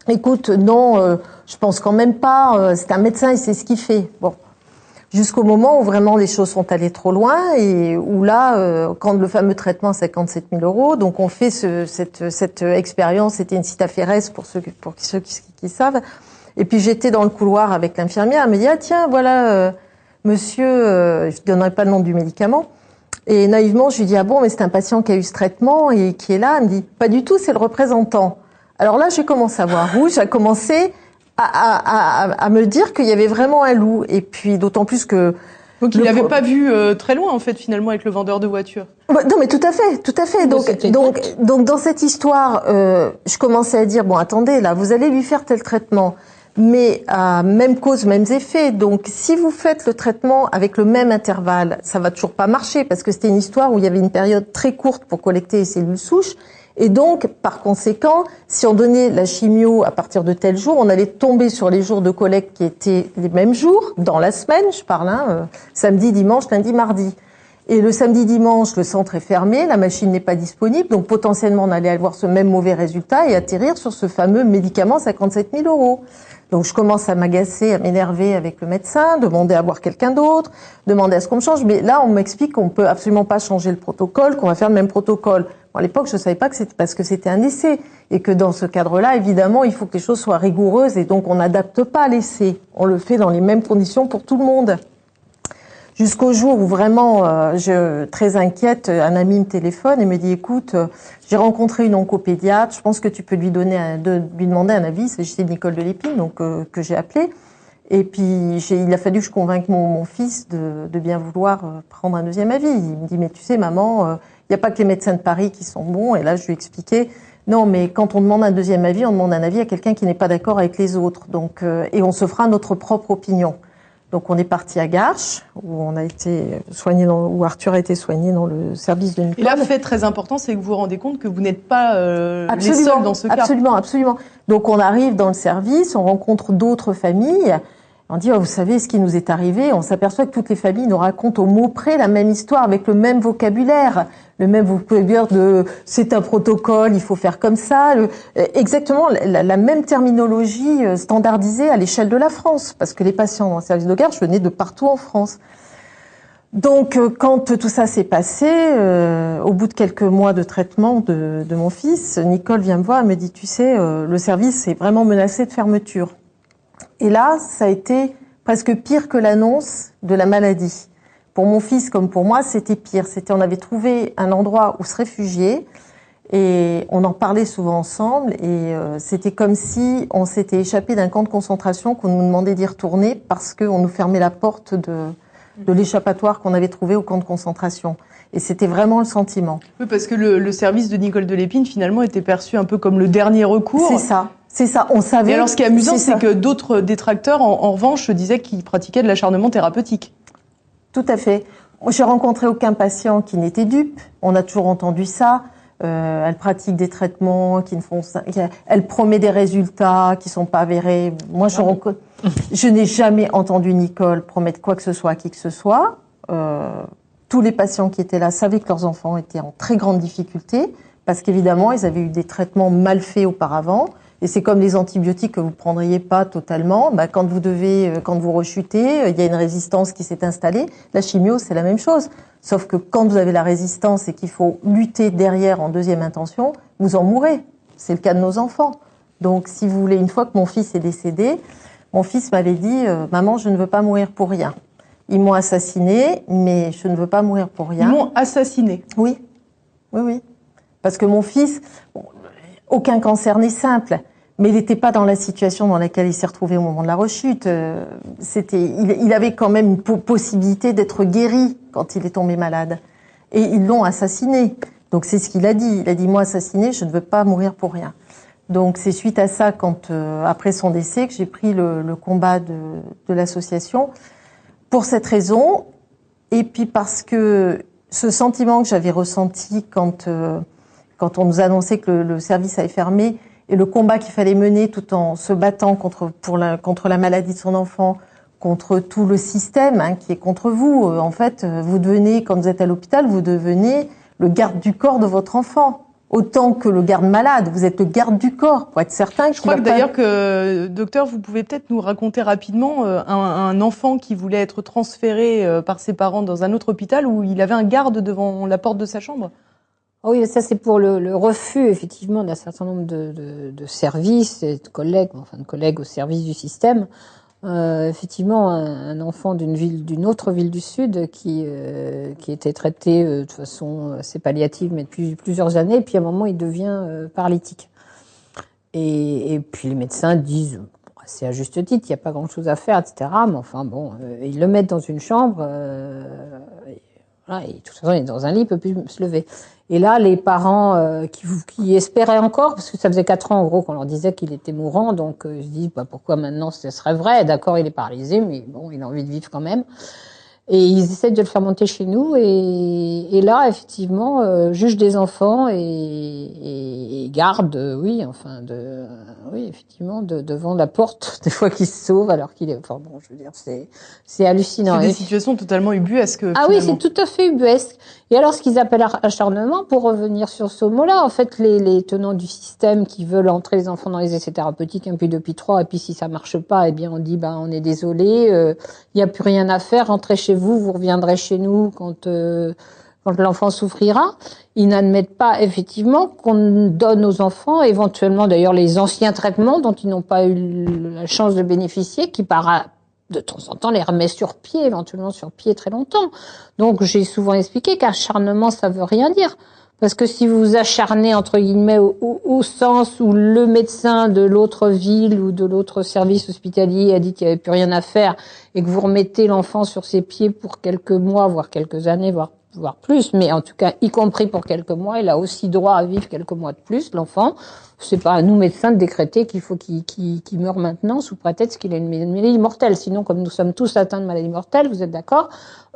Écoute, non, je pense quand même pas. C'est un médecin, il sait ce qu'il fait. Bon. Jusqu'au moment où vraiment les choses sont allées trop loin et où là, quand le fameux traitement à 57 000 €, donc on fait cette expérience, c'était une Citaférès pour ceux qui savent. Et puis j'étais dans le couloir avec l'infirmière, elle me dit « Ah tiens, voilà, monsieur, je ne donnerai pas le nom du médicament ». Et naïvement, je lui dis « Ah bon, mais c'est un patient qui a eu ce traitement et qui est là ». Elle me dit « Pas du tout, c'est le représentant ». Alors là, j'ai commencé à voir rouge, j'ai commencé à me dire qu'il y avait vraiment un loup. Et puis d'autant plus que... Donc il n'avait pas vu très loin, en fait, finalement, avec le vendeur de voitures. Non, mais tout à fait, tout à fait. Donc dans cette histoire, je commençais à dire, bon, attendez, là, vous allez lui faire tel traitement, mais à même cause, mêmes effets. Donc si vous faites le traitement avec le même intervalle, ça va toujours pas marcher, parce que c'était une histoire où il y avait une période très courte pour collecter les cellules souches. Et donc, par conséquent, si on donnait la chimio à partir de tel jour, on allait tomber sur les jours de collecte qui étaient les mêmes jours, dans la semaine, je parle, samedi, dimanche, lundi, mardi. Et le samedi, dimanche, le centre est fermé, la machine n'est pas disponible, donc potentiellement on allait avoir ce même mauvais résultat et atterrir sur ce fameux médicament 57 000 €. Donc je commence à m'agacer, à m'énerver avec le médecin, demander à voir quelqu'un d'autre, demander à ce qu'on me change. Mais là, on m'explique qu'on peut absolument pas changer le protocole, qu'on va faire le même protocole. Bon, à l'époque, je savais pas que c'était parce que c'était un essai. Et que dans ce cadre-là, évidemment, il faut que les choses soient rigoureuses et donc on n'adapte pas l'essai. On le fait dans les mêmes conditions pour tout le monde. Jusqu'au jour où vraiment, très inquiète, un ami me téléphone et me dit « Écoute, j'ai rencontré une oncopédiatre, je pense que tu peux lui demander un avis. » C'est Nicole de Lépine, donc que j'ai appelé. Et puis, il a fallu que je convainque mon fils de bien vouloir prendre un deuxième avis. Il me dit « Mais tu sais, maman, il n'y a pas que les médecins de Paris qui sont bons. » Et là, je lui ai expliqué « Non, mais quand on demande un deuxième avis, on demande un avis à quelqu'un qui n'est pas d'accord avec les autres. Donc, et on se fera notre propre opinion. » Donc on est parti à Garches, où on a été soigné où Arthur a été soigné dans le service de Nicole. Et là, fait très important, c'est que vous vous rendez compte que vous n'êtes pas les seuls dans ce cas. Absolument. Donc on arrive dans le service, on rencontre d'autres familles. On dit, oh, vous savez ce qui nous est arrivé. On s'aperçoit que toutes les familles nous racontent au mot près la même histoire avec le même vocabulaire. Le même vocabulaire de c'est un protocole, il faut faire comme ça. Exactement la même terminologie standardisée à l'échelle de la France. Parce que les patients dans le service de Garches venaient de partout en France. Donc quand tout ça s'est passé, au bout de quelques mois de traitement de mon fils, Nicole vient me voir et me dit, tu sais, le service est vraiment menacé de fermeture. Et là, ça a été presque pire que l'annonce de la maladie. Pour mon fils comme pour moi, c'était pire. On avait trouvé un endroit où se réfugier et on en parlait souvent ensemble. Et c'était comme si on s'était échappé d'un camp de concentration qu'on nous demandait d'y retourner parce qu'on nous fermait la porte de l'échappatoire qu'on avait trouvé au camp de concentration. Et c'était vraiment le sentiment. Oui, parce que le service de Nicole de Lépine, finalement, était perçu un peu comme le dernier recours. C'est ça, on savait... Et alors, ce qui est amusant, c'est que d'autres détracteurs, en revanche, disaient qu'ils pratiquaient de l'acharnement thérapeutique. Tout à fait. J'ai rencontré aucun patient qui n'était dupe. On a toujours entendu ça. Elle pratique des traitements qui ne font ça. Elle promet des résultats qui sont pas avérés. Moi, je n'ai jamais entendu Nicole promettre quoi que ce soit à qui que ce soit. Tous les patients qui étaient là savaient que leurs enfants étaient en très grande difficulté parce qu'évidemment, ils avaient eu des traitements mal faits auparavant. Et c'est comme les antibiotiques que vous prendriez pas totalement. Quand vous rechutez, il y a une résistance qui s'est installée. La chimio, c'est la même chose. Sauf que quand vous avez la résistance et qu'il faut lutter derrière en deuxième intention, vous en mourrez. C'est le cas de nos enfants. Donc, si vous voulez, une fois que mon fils est décédé, mon fils m'avait dit, maman, je ne veux pas mourir pour rien. Ils m'ont assassiné, mais je ne veux pas mourir pour rien. Ils m'ont assassiné? Oui. Parce que mon fils, aucun cancer n'est simple, mais il n'était pas dans la situation dans laquelle il s'est retrouvé au moment de la rechute. Il avait quand même une possibilité d'être guéri quand il est tombé malade. Et ils l'ont assassiné. Donc c'est ce qu'il a dit. Il a dit, moi assassiné, je ne veux pas mourir pour rien. Donc c'est suite à ça, après son décès, que j'ai pris le combat de l'association. Pour cette raison, et puis parce que ce sentiment que j'avais ressenti quand on nous annonçait que le service avait fermé, et le combat qu'il fallait mener tout en se battant contre la maladie de son enfant, contre tout le système qui est contre vous. En fait, vous devenez, quand vous êtes à l'hôpital, vous devenez le garde du corps de votre enfant. autant que le garde malade. Vous êtes le garde du corps, pour être certain. Je crois que d'ailleurs que, docteur, vous pouvez peut-être nous raconter rapidement un enfant qui voulait être transféré par ses parents dans un autre hôpital où il avait un garde devant la porte de sa chambre. Oui, ça c'est pour le refus effectivement d'un certain nombre de services et de collègues au service du système. Effectivement, un enfant d'une autre ville du Sud qui était traité de façon assez palliative, mais depuis plusieurs années, puis à un moment il devient paralytique. Et puis les médecins disent, c'est à juste titre, il n'y a pas grand-chose à faire, etc. Mais enfin bon, ils le mettent dans une chambre, voilà, et de toute façon il est dans un lit, il peut plus se lever. Et là, les parents qui espéraient encore, parce que ça faisait 4 ans en gros qu'on leur disait qu'il était mourant, donc je dis pourquoi maintenant ce serait vrai. D'accord, il est paralysé, mais bon, il a envie de vivre quand même. Et ils essaient de le faire monter chez nous. Et là, effectivement, juge des enfants et garde, effectivement, devant la porte, des fois qu'il se sauve alors qu'il est. Enfin bon, je veux dire, c'est hallucinant. C'est des situations totalement ubuesques. Ah oui, c'est tout à fait ubuesque. Et alors, ce qu'ils appellent acharnement, pour revenir sur ce mot-là, en fait, les tenants du système qui veulent entrer les enfants dans les essais thérapeutiques, puis depuis 3, et puis si ça marche pas, eh bien on dit, on est désolé, il y a plus rien à faire, rentrez chez vous, vous reviendrez chez nous quand l'enfant souffrira. Ils n'admettent pas effectivement qu'on donne aux enfants, éventuellement d'ailleurs les anciens traitements dont ils n'ont pas eu la chance de bénéficier, qui de temps en temps les remet sur pied, éventuellement sur pied très longtemps. Donc j'ai souvent expliqué qu'acharnement ça veut rien dire. Parce que si vous vous acharnez, entre guillemets, au sens où le médecin de l'autre ville ou de l'autre service hospitalier a dit qu'il n'y avait plus rien à faire et que vous remettez l'enfant sur ses pieds pour quelques mois, voire quelques années, voire plus, mais en tout cas, y compris pour quelques mois, il a aussi droit à vivre quelques mois de plus, l'enfant. C'est pas à nous, médecins, de décréter qu'il faut qu'il meure maintenant sous prétexte qu'il a une maladie mortelle. Sinon, comme nous sommes tous atteints de maladie mortelle, vous êtes d'accord,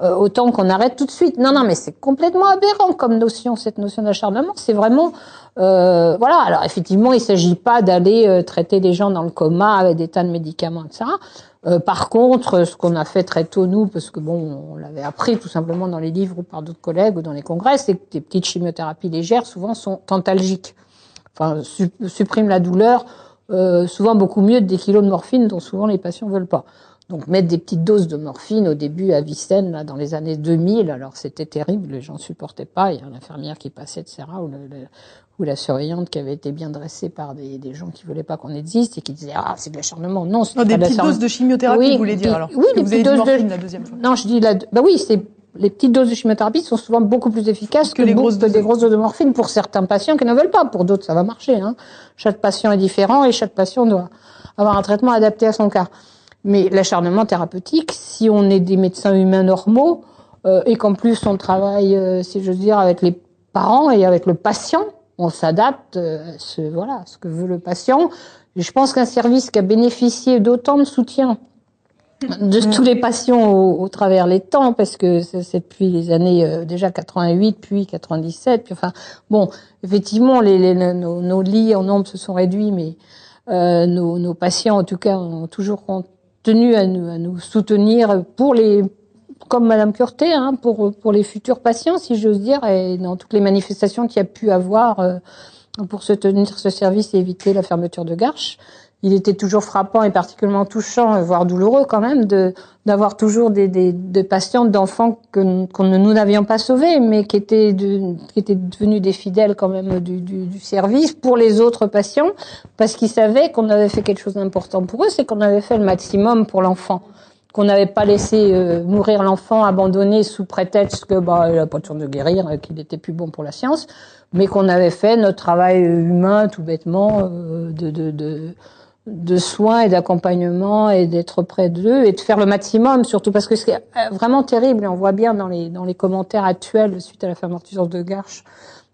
autant qu'on arrête tout de suite. Non, mais c'est complètement aberrant comme notion, cette notion d'acharnement. C'est vraiment, voilà. Alors, effectivement, il s'agit pas d'aller traiter des gens dans le coma avec des tas de médicaments, etc. Par contre, ce qu'on a fait très tôt, nous, parce que on l'avait appris tout simplement dans les livres ou par d'autres collègues ou dans les congrès, c'est que des petites chimiothérapies légères, souvent, sont antalgiques. Enfin, suppriment la douleur, souvent beaucoup mieux que des kilos de morphine dont souvent les patients veulent pas. Donc, mettre des petites doses de morphine au début à Vicenne, là, dans les années 2000, alors c'était terrible, les gens supportaient pas. Il y a l'infirmière qui passait, etc., ou la surveillante qui avait été bien dressée par des gens qui voulaient pas qu'on existe et qui disaient c'est de l'acharnement. Non, c'est des petites doses de chimiothérapie, oui, vous voulez dire alors? Oui, des petites doses de la deuxième fois. Non, je dis les petites doses de chimiothérapie sont souvent beaucoup plus efficaces que des grosses doses de morphine pour certains patients qui ne veulent pas. Pour d'autres, ça va marcher. Chaque patient est différent et chaque patient doit avoir un traitement adapté à son cas. Mais l'acharnement thérapeutique, si on est des médecins humains normaux et qu'en plus on travaille, si j'ose dire, avec les parents et avec le patient, on s'adapte à ce que veut le patient. Et je pense qu'un service qui a bénéficié d'autant de soutien de tous les patients au travers les temps, parce que c'est depuis les années déjà 88, puis 97, puis enfin bon, effectivement nos lits en nombre se sont réduits, mais nos patients en tout cas ont toujours tenu à nous soutenir comme Madame Curté, pour les futurs patients, si j'ose dire, et dans toutes les manifestations qu'il y a pu avoir pour se tenir ce service et éviter la fermeture de Garches. Il était toujours frappant et particulièrement touchant, voire douloureux quand même, d'avoir toujours des patients, d'enfants que nous n'avions pas sauvés, mais qui étaient devenus des fidèles quand même du service pour les autres patients, parce qu'ils savaient qu'on avait fait quelque chose d'important pour eux, c'est qu'on avait fait le maximum pour l'enfant, qu'on n'avait pas laissé mourir l'enfant abandonné sous prétexte que il a pas de chance de guérir, qu'il était plus bon pour la science, mais qu'on avait fait notre travail humain tout bêtement de soins et d'accompagnement et d'être près d'eux et de faire le maximum, surtout parce que ce qui est vraiment terrible, et on voit bien dans les commentaires actuels suite à la fermeture de Garches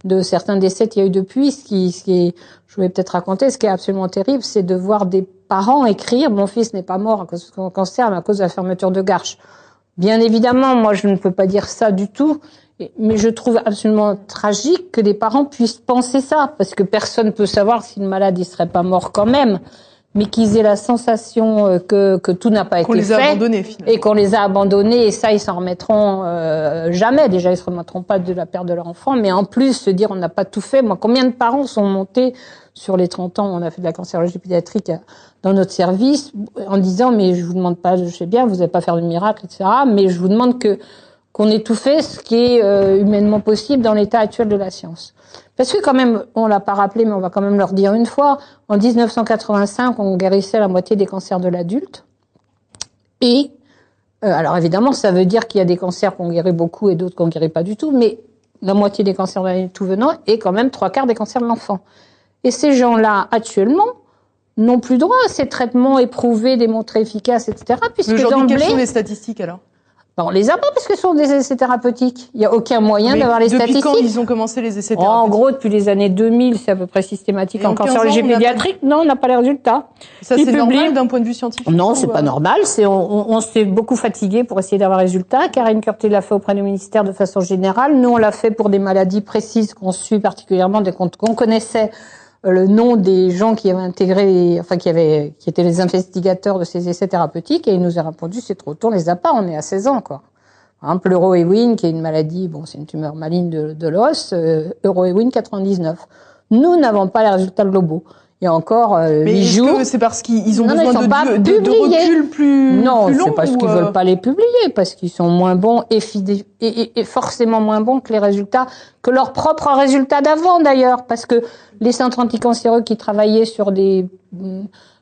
de certains décès qu'il y a eu depuis, ce qui est, je voulais peut-être raconter, ce qui est absolument terrible, c'est de voir des parents écrire « Mon fils n'est pas mort à cause de son cancer, mais à cause de la fermeture de Garches ». Bien évidemment, moi je ne peux pas dire ça du tout, mais je trouve absolument tragique que des parents puissent penser ça, parce que personne ne peut savoir si le malade il serait pas mort quand même. mais qu'ils aient la sensation que tout n'a pas été fait. Qu'on les a abandonnés, finalement. Et qu'on les a abandonnés, et ça, ils s'en remettront jamais. Déjà, ils se remettront pas de la perte de leur enfant, mais en plus, se dire on n'a pas tout fait. Moi, combien de parents sont montés sur les 30 ans, on a fait de la cancérologie pédiatrique dans notre service, en disant mais je vous demande pas, je sais bien, vous n'allez pas faire de miracle, etc., mais je vous demande qu'on ait tout fait ce qui est humainement possible dans l'état actuel de la science. Parce que quand même, on l'a pas rappelé, mais on va quand même leur dire une fois, en 1985, on guérissait la moitié des cancers de l'adulte. Et, alors évidemment, ça veut dire qu'il y a des cancers qu'on guérit beaucoup et d'autres qu'on guérit pas du tout, mais la moitié des cancers de l'adulte tout venant et quand même 3/4 des cancers de l'enfant. Et ces gens-là, actuellement, n'ont plus droit à ces traitements éprouvés, démontrés efficaces, etc., puisque aujourd'hui, quelles d'emblée, sont les statistiques, alors? on les a pas parce que ce sont des essais thérapeutiques. Il n'y a aucun moyen d'avoir les statistiques. Depuis quand ils ont commencé les essais thérapeutiques? En gros, depuis les années 2000, c'est à peu près systématique. Et en cancérologie pédiatrique, non, on n'a pas les résultats. Ça, c'est normal d'un point de vue scientifique? Non, c'est pas normal. On s'est beaucoup fatigué pour essayer d'avoir résultats. Karine Curté l'a fait auprès du ministère de façon générale. Nous, on l'a fait pour des maladies précises qu'on suit particulièrement, qu'on connaissait le nom des gens qui avaient intégré, enfin qui étaient les investigateurs de ces essais thérapeutiques, et il nous a répondu c'est trop tôt, on les a pas, on est à 16 ans quoi. Par exemple, l'Euroewin, qui est une maladie, bon, c'est une tumeur maligne de l'os, Euroewin 99. Nous n'avons pas les résultats globaux. Il y a encore 8 jours. Mais est-ce que c'est parce qu'ils ont besoin de recul plus long? Non, c'est parce qu'ils veulent pas les publier, parce qu'ils sont moins bons et forcément moins bons que les résultats, que leurs propres résultats d'avant d'ailleurs, parce que les centres anticancéreux qui travaillaient sur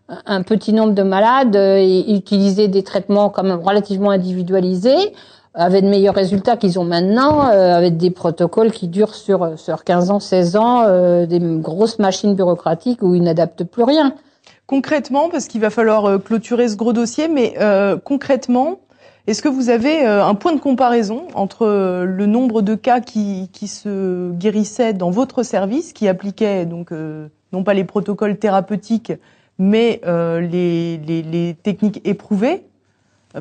un petit nombre de malades et utilisaient des traitements quand même relativement individualisés, avaient de meilleurs résultats qu'ils ont maintenant, avec des protocoles qui durent sur 15 ans, 16 ans, des grosses machines bureaucratiques où ils n'adaptent plus rien. Concrètement, parce qu'il va falloir clôturer ce gros dossier, mais concrètement, est-ce que vous avez un point de comparaison entre le nombre de cas qui se guérissaient dans votre service, qui appliquaient donc non pas les protocoles thérapeutiques, mais les techniques éprouvées,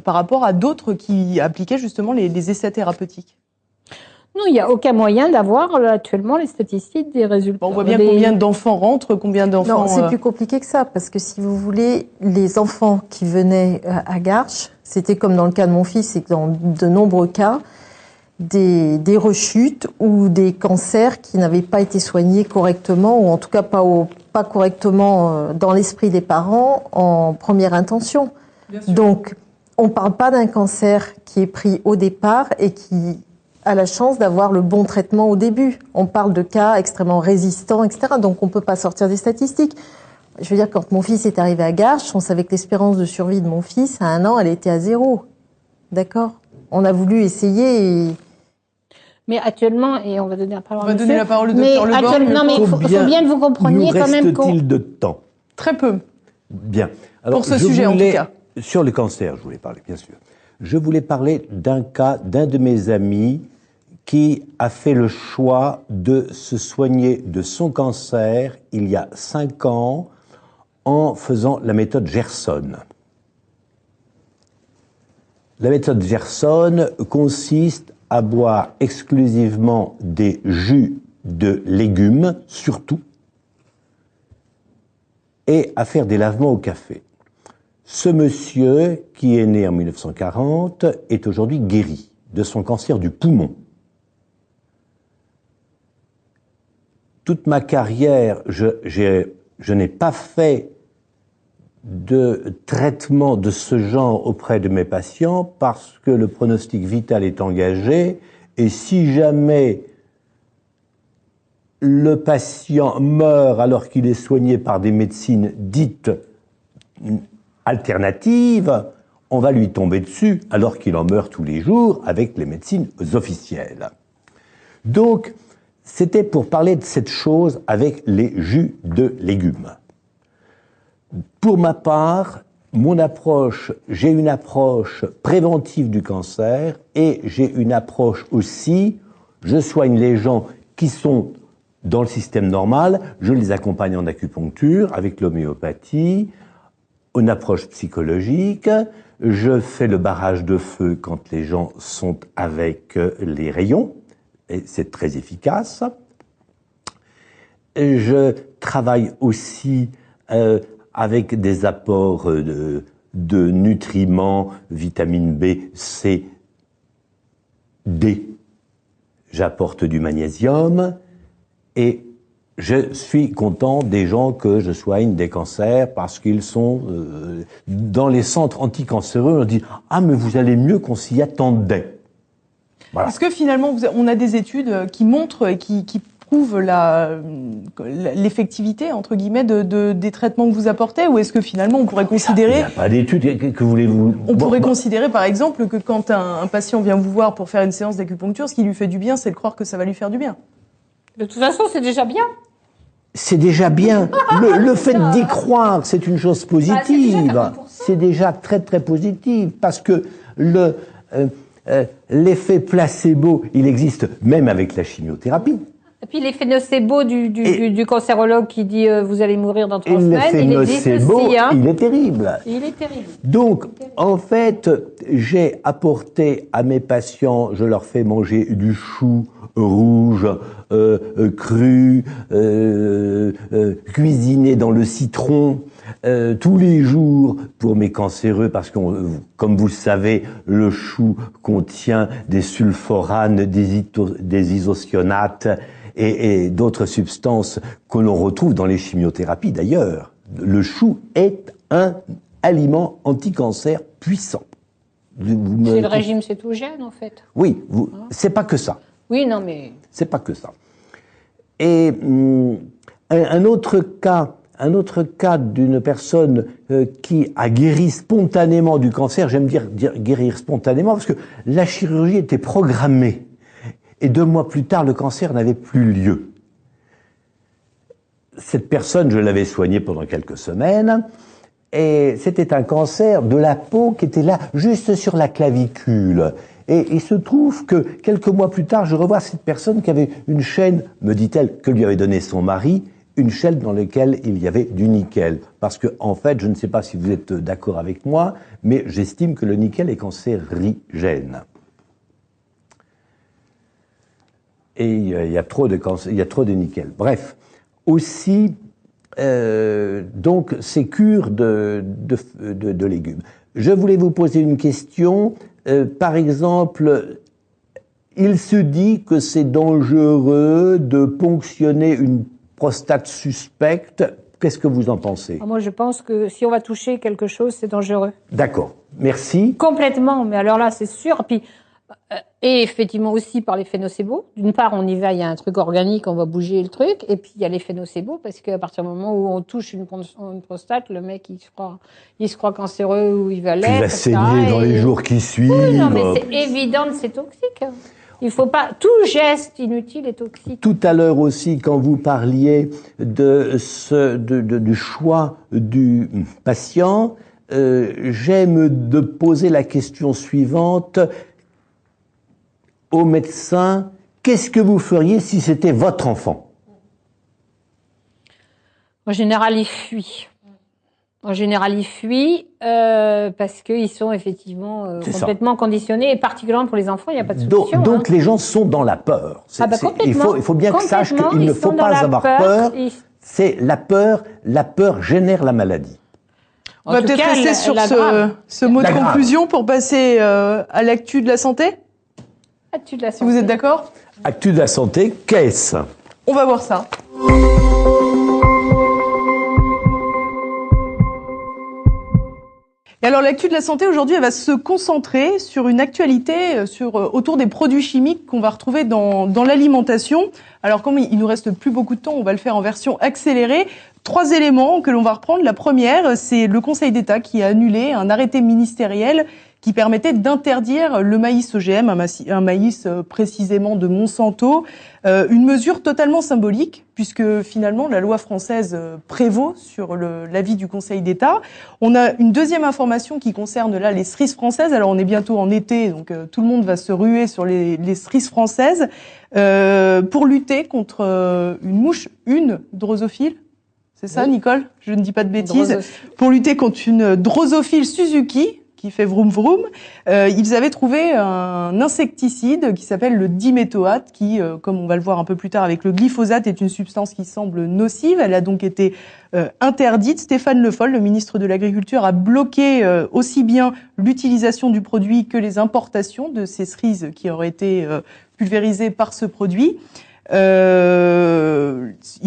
par rapport à d'autres qui appliquaient justement les essais thérapeutiques? Non, il n'y a aucun moyen d'avoir actuellement les statistiques des résultats. On voit bien combien d'enfants rentrent, combien d'enfants... Non, c'est plus compliqué que ça, parce que si vous voulez, les enfants qui venaient à Garches, c'était comme dans le cas de mon fils, et dans de nombreux cas, des rechutes ou des cancers qui n'avaient pas été soignés correctement, ou en tout cas pas correctement dans l'esprit des parents en première intention. Donc, on ne parle pas d'un cancer qui est pris au départ et qui a la chance d'avoir le bon traitement au début. On parle de cas extrêmement résistants, etc. Donc on ne peut pas sortir des statistiques. Je veux dire, quand mon fils est arrivé à Garches, on savait que l'espérance de survie de mon fils, à 1 an, elle était à 0. D'accord? On a voulu essayer et... Mais actuellement, et on va donner la parole au docteur Leborgne. Non, mais il faut bien que vous compreniez quand même nous reste-t-il de temps? Très peu. Bien. Alors, pour ce sujet, en tout cas. Sur le cancer, je voulais parler, bien sûr. Je voulais parler d'un cas d'un de mes amis qui a fait le choix de se soigner de son cancer il y a 5 ans en faisant la méthode Gerson. La méthode Gerson consiste à boire exclusivement des jus de légumes, surtout, et à faire des lavements au café. Ce monsieur, qui est né en 1940, est aujourd'hui guéri de son cancer du poumon. Toute ma carrière, je n'ai pas fait de traitement de ce genre auprès de mes patients parce que le pronostic vital est engagé et si jamais le patient meurt alors qu'il est soigné par des médecines dites alternatives, on va lui tomber dessus alors qu'il en meurt tous les jours avec les médecines officielles. Donc, c'était pour parler de cette chose avec les jus de légumes. Pour ma part, j'ai une approche préventive du cancer et j'ai une approche aussi, je soigne les gens qui sont dans le système normal, je les accompagne en acupuncture avec l'homéopathie, une approche psychologique, je fais le barrage de feu quand les gens sont avec les rayons, et c'est très efficace. Je travaille aussi avec des apports de nutriments, vitamine B, C, D. J'apporte du magnésium et je suis content des gens que je soigne des cancers parce qu'ils sont dans les centres anticancéreux. On dit « Ah, mais vous allez mieux qu'on s'y attendait ». Voilà. Est-ce que finalement, on a des études qui montrent et qui prouvent l'effectivité, entre guillemets, des traitements que vous apportez, ou est-ce que finalement on pourrait considérer... Il n'y a pas d'études, que voulez-vous? On pourrait considérer par exemple que quand un patient vient vous voir pour faire une séance d'acupuncture, ce qui lui fait du bien, c'est de croire que ça va lui faire du bien. De toute façon, c'est déjà bien. C'est déjà bien. Le fait d'y croire, c'est une chose positive. C'est déjà très très positif parce que l'effet placebo, il existe même avec la chimiothérapie. Et puis l'effet nocebo du cancérologue qui dit vous allez mourir dans 3 semaines, il existe aussi. Hein. Il est terrible. Il est terrible. Donc, en fait, j'ai apporté à mes patients, je leur fais manger du chou rouge, cru, cuisiné dans le citron, tous les jours pour mes cancéreux, parce que, comme vous le savez, le chou contient des sulforanes, des isocyanate et d'autres substances que l'on retrouve dans les chimiothérapies d'ailleurs. Le chou est un aliment anti-cancer puissant. C'est le régime cétogène en fait. Oui, c'est pas que ça. Oui, non mais... C'est pas que ça. Et un autre cas d'une personne qui a guéri spontanément du cancer, j'aime dire guérir spontanément, parce que la chirurgie était programmée. Et 2 mois plus tard, le cancer n'avait plus lieu. Cette personne, je l'avais soignée pendant quelques semaines, et c'était un cancer de la peau qui était là, juste sur la clavicule. Et il se trouve que quelques mois plus tard, je revois cette personne qui avait une chaîne, me dit-elle, que lui avait donnée son mari, une chaîne dans laquelle il y avait du nickel. Parce que, en fait, je ne sais pas si vous êtes d'accord avec moi, mais j'estime que le nickel est cancérigène. Et il y a trop de nickel. Bref, aussi, donc, ces cures de légumes. Je voulais vous poser une question. Par exemple, il se dit que c'est dangereux de ponctionner une prostate suspecte. Qu'est-ce que vous en pensez? Moi, je pense que si on va toucher quelque chose, c'est dangereux. D'accord. Merci. Complètement. Mais alors là, c'est sûr. Puis, et effectivement aussi par l'effet nocebo. D'une part, on y va, il y a un truc organique, on va bouger le truc. Et puis, il y a l'effet nocebo, parce qu'à partir du moment où on touche une prostate, le mec, il se croit cancéreux ou il va l'être. Il va saigner dans les jours qui suivent. Oui, non, mais c'est évident que c'est toxique. Il faut pas, tout geste inutile est toxique. Tout à l'heure aussi, quand vous parliez du choix du patient, j'aime de poser la question suivante au médecin: qu'est-ce que vous feriez si c'était votre enfant? En général, il fuit. Parce qu'ils sont effectivement complètement conditionnés, et particulièrement pour les enfants, il n'y a pas de solution. Donc les gens sont dans la peur. Il faut bien qu'ils sachent qu'il ne faut pas avoir peur. C'est la peur génère la maladie. On va peut-être rester sur ce mot de conclusion pour passer à l'actu de la santé. Actu de la santé. Si vous êtes d'accord. Actu de la santé, qu'est-ce? On va voir ça. Et alors l'actu de la santé aujourd'hui, elle va se concentrer sur une actualité autour des produits chimiques qu'on va retrouver dans l'alimentation. Alors comme il nous reste plus beaucoup de temps, on va le faire en version accélérée. 3 éléments que l'on va reprendre. La première, c'est le Conseil d'État qui a annulé un arrêté ministériel qui permettait d'interdire le maïs OGM, un maïs précisément de Monsanto. Une mesure totalement symbolique, puisque finalement la loi française prévaut sur l'avis du Conseil d'État. On a une deuxième information qui concerne là les cerises françaises. Alors on est bientôt en été, donc tout le monde va se ruer sur les cerises françaises pour lutter contre une drosophile. C'est ça, oui. Nicole? Je ne dis pas de bêtises. Pour lutter contre une drosophile Suzuki, qui fait vroom vroom. Ils avaient trouvé un insecticide qui s'appelle le diméthoate, qui, comme on va le voir un peu plus tard avec le glyphosate, est une substance qui semble nocive. Elle a donc été interdite. Stéphane Le Foll, le ministre de l'Agriculture, a bloqué aussi bien l'utilisation du produit que les importations de ces cerises qui auraient été pulvérisées par ce produit. Il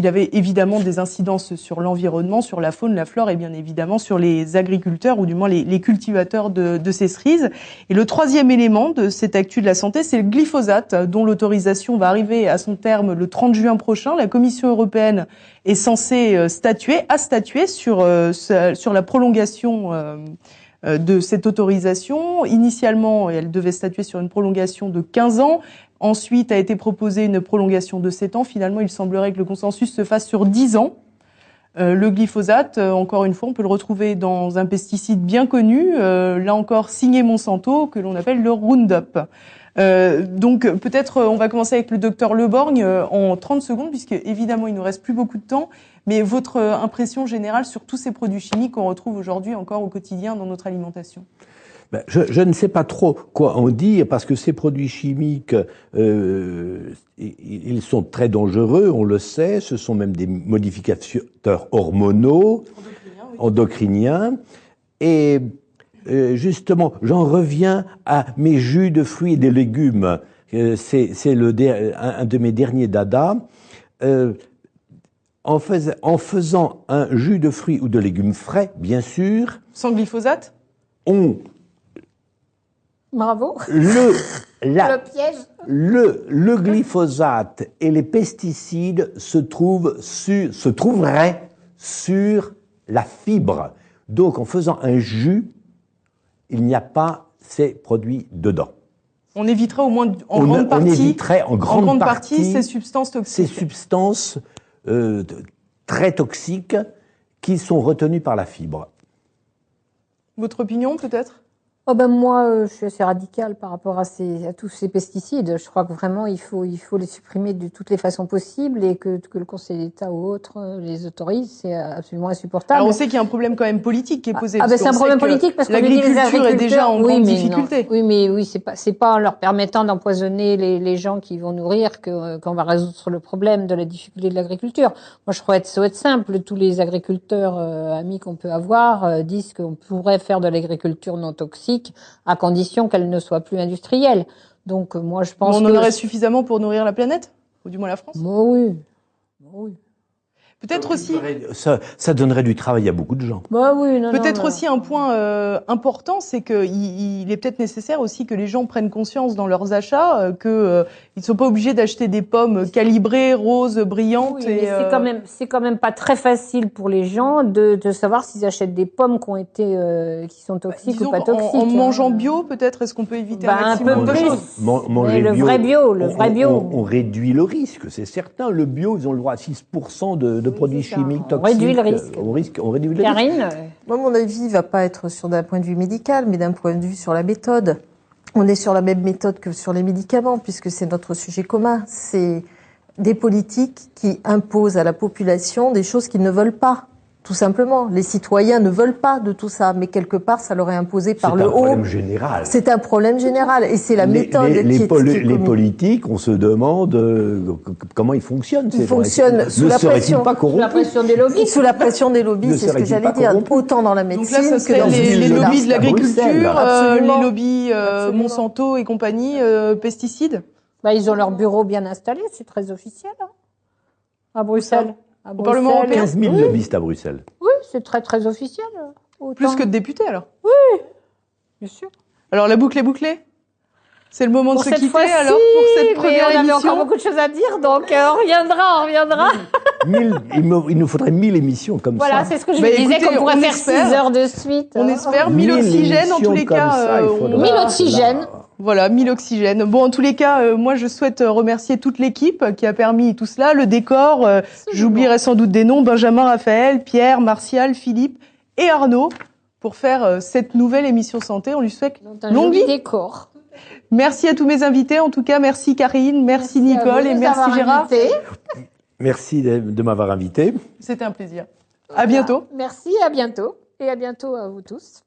avait évidemment des incidences sur l'environnement, sur la faune, la flore et bien évidemment sur les agriculteurs ou du moins les cultivateurs de ces cerises. Et le troisième élément de cette actu de la santé, c'est le glyphosate dont l'autorisation va arriver à son terme le 30 juin prochain. La Commission européenne est censée a statué sur la prolongation de cette autorisation. Initialement, elle devait statuer sur une prolongation de 15 ans. Ensuite a été proposée une prolongation de 7 ans. Finalement, il semblerait que le consensus se fasse sur 10 ans. Le glyphosate, encore une fois, on peut le retrouver dans un pesticide bien connu, là encore signé Monsanto, que l'on appelle le Roundup. Donc peut-être on va commencer avec le docteur Leborgne en 30 secondes, puisque évidemment il nous reste plus beaucoup de temps. Mais votre impression générale sur tous ces produits chimiques qu'on retrouve aujourd'hui encore au quotidien dans notre alimentation? Je ne sais pas trop quoi en dire parce que ces produits chimiques, ils sont très dangereux, on le sait. Ce sont même des modificateurs hormonaux, endocriniens. Et justement, j'en reviens à mes jus de fruits et de légumes. C'est un de mes derniers dadas. En faisant un jus de fruits ou de légumes frais, bien sûr. Sans glyphosate? Bravo. Le piège. Le glyphosate et les pesticides se trouveraient sur la fibre. Donc, en faisant un jus, il n'y a pas ces produits dedans. On éviterait au moins en grande partie ces substances toxiques. Ces substances très toxiques qui sont retenues par la fibre. Votre opinion, peut-être? Moi, je suis assez radicale par rapport à tous ces pesticides. Je crois que vraiment, il faut les supprimer de toutes les façons possibles et que le Conseil d'État ou autres les autorise. C'est absolument insupportable. Alors, on sait qu'il y a un problème quand même politique qui est posé. C'est un problème politique parce que l'agriculture est déjà en grande difficulté. Oui, c'est pas en leur permettant d'empoisonner les gens qui vont nourrir qu'on va résoudre le problème de la difficulté de l'agriculture. Moi, je crois ça va être simple. Tous les agriculteurs amis qu'on peut avoir disent qu'on pourrait faire de l'agriculture non toxique à condition qu'elle ne soit plus industrielle. Donc moi je pense on en aurait suffisamment pour nourrir la planète, ou du moins la France. Oui. Peut-être aussi. Ça donnerait du travail à beaucoup de gens. Peut-être aussi un point important, c'est qu'il est peut-être nécessaire aussi que les gens prennent conscience dans leurs achats qu'ils ne sont pas obligés d'acheter des pommes calibrées, roses, brillantes. Oui, mais c'est quand même pas très facile pour les gens de savoir s'ils achètent des pommes qui sont toxiques ou pas toxiques. En mangeant bio, peut-être, est-ce qu'on peut éviter un maximum peu de choses? Manger le bio, vrai bio. On réduit le risque, c'est certain. Le bio, ils ont le droit à 6% de produits chimiques toxiques. On réduit le risque. On réduit le Karine risque. Moi, mon avis va pas être d'un point de vue médical, mais d'un point de vue sur la méthode. On est sur la même méthode que sur les médicaments, puisque c'est notre sujet commun. C'est des politiques qui imposent à la population des choses qu'ils ne veulent pas. Tout simplement. Les citoyens ne veulent pas de tout ça, mais quelque part, ça leur est imposé par le haut. C'est un problème général. C'est un problème général, et c'est la méthode les politiques, on se demande comment ils fonctionnent. Ils fonctionnent sous la pression. Pas corrompus? Sous la pression des lobbies. Sous la pression des lobbies, c'est ce que j'allais dire. Autant dans la médecine donc là, ça que dans les lobbies de l'agriculture, les lobbies Monsanto et compagnie, pesticides. Ils ont leur bureau bien installé, c'est très officiel. À Bruxelles. Au Parlement européen. 15 000 lobbyistes à Bruxelles. Oui, c'est très très officiel. Plus que de députés alors. Oui, bien sûr. Alors la boucle est bouclée. C'est le moment de se quitter alors pour cette première émission. On avait encore beaucoup de choses à dire, donc on reviendra. Il nous faudrait 1000 émissions comme ça. Voilà, c'est ce que je me disais, qu'on pourrait faire 6 heures de suite. On espère 1000 oxygènes en tous les cas. 1000 oxygènes. Voilà, 1000 oxygènes. Bon, en tous les cas, moi, je souhaite remercier toute l'équipe qui a permis tout cela, le décor. J'oublierai sans doute des noms, Benjamin, Raphaël, Pierre, Martial, Philippe et Arnaud, pour faire cette nouvelle émission santé. On lui souhaite longue vie. Décor. Merci à tous mes invités. En tout cas, merci Karine, merci Nicole et merci Gérard. Merci de m'avoir invité. C'était un plaisir. À bientôt. Merci, à bientôt. Et à bientôt à vous tous.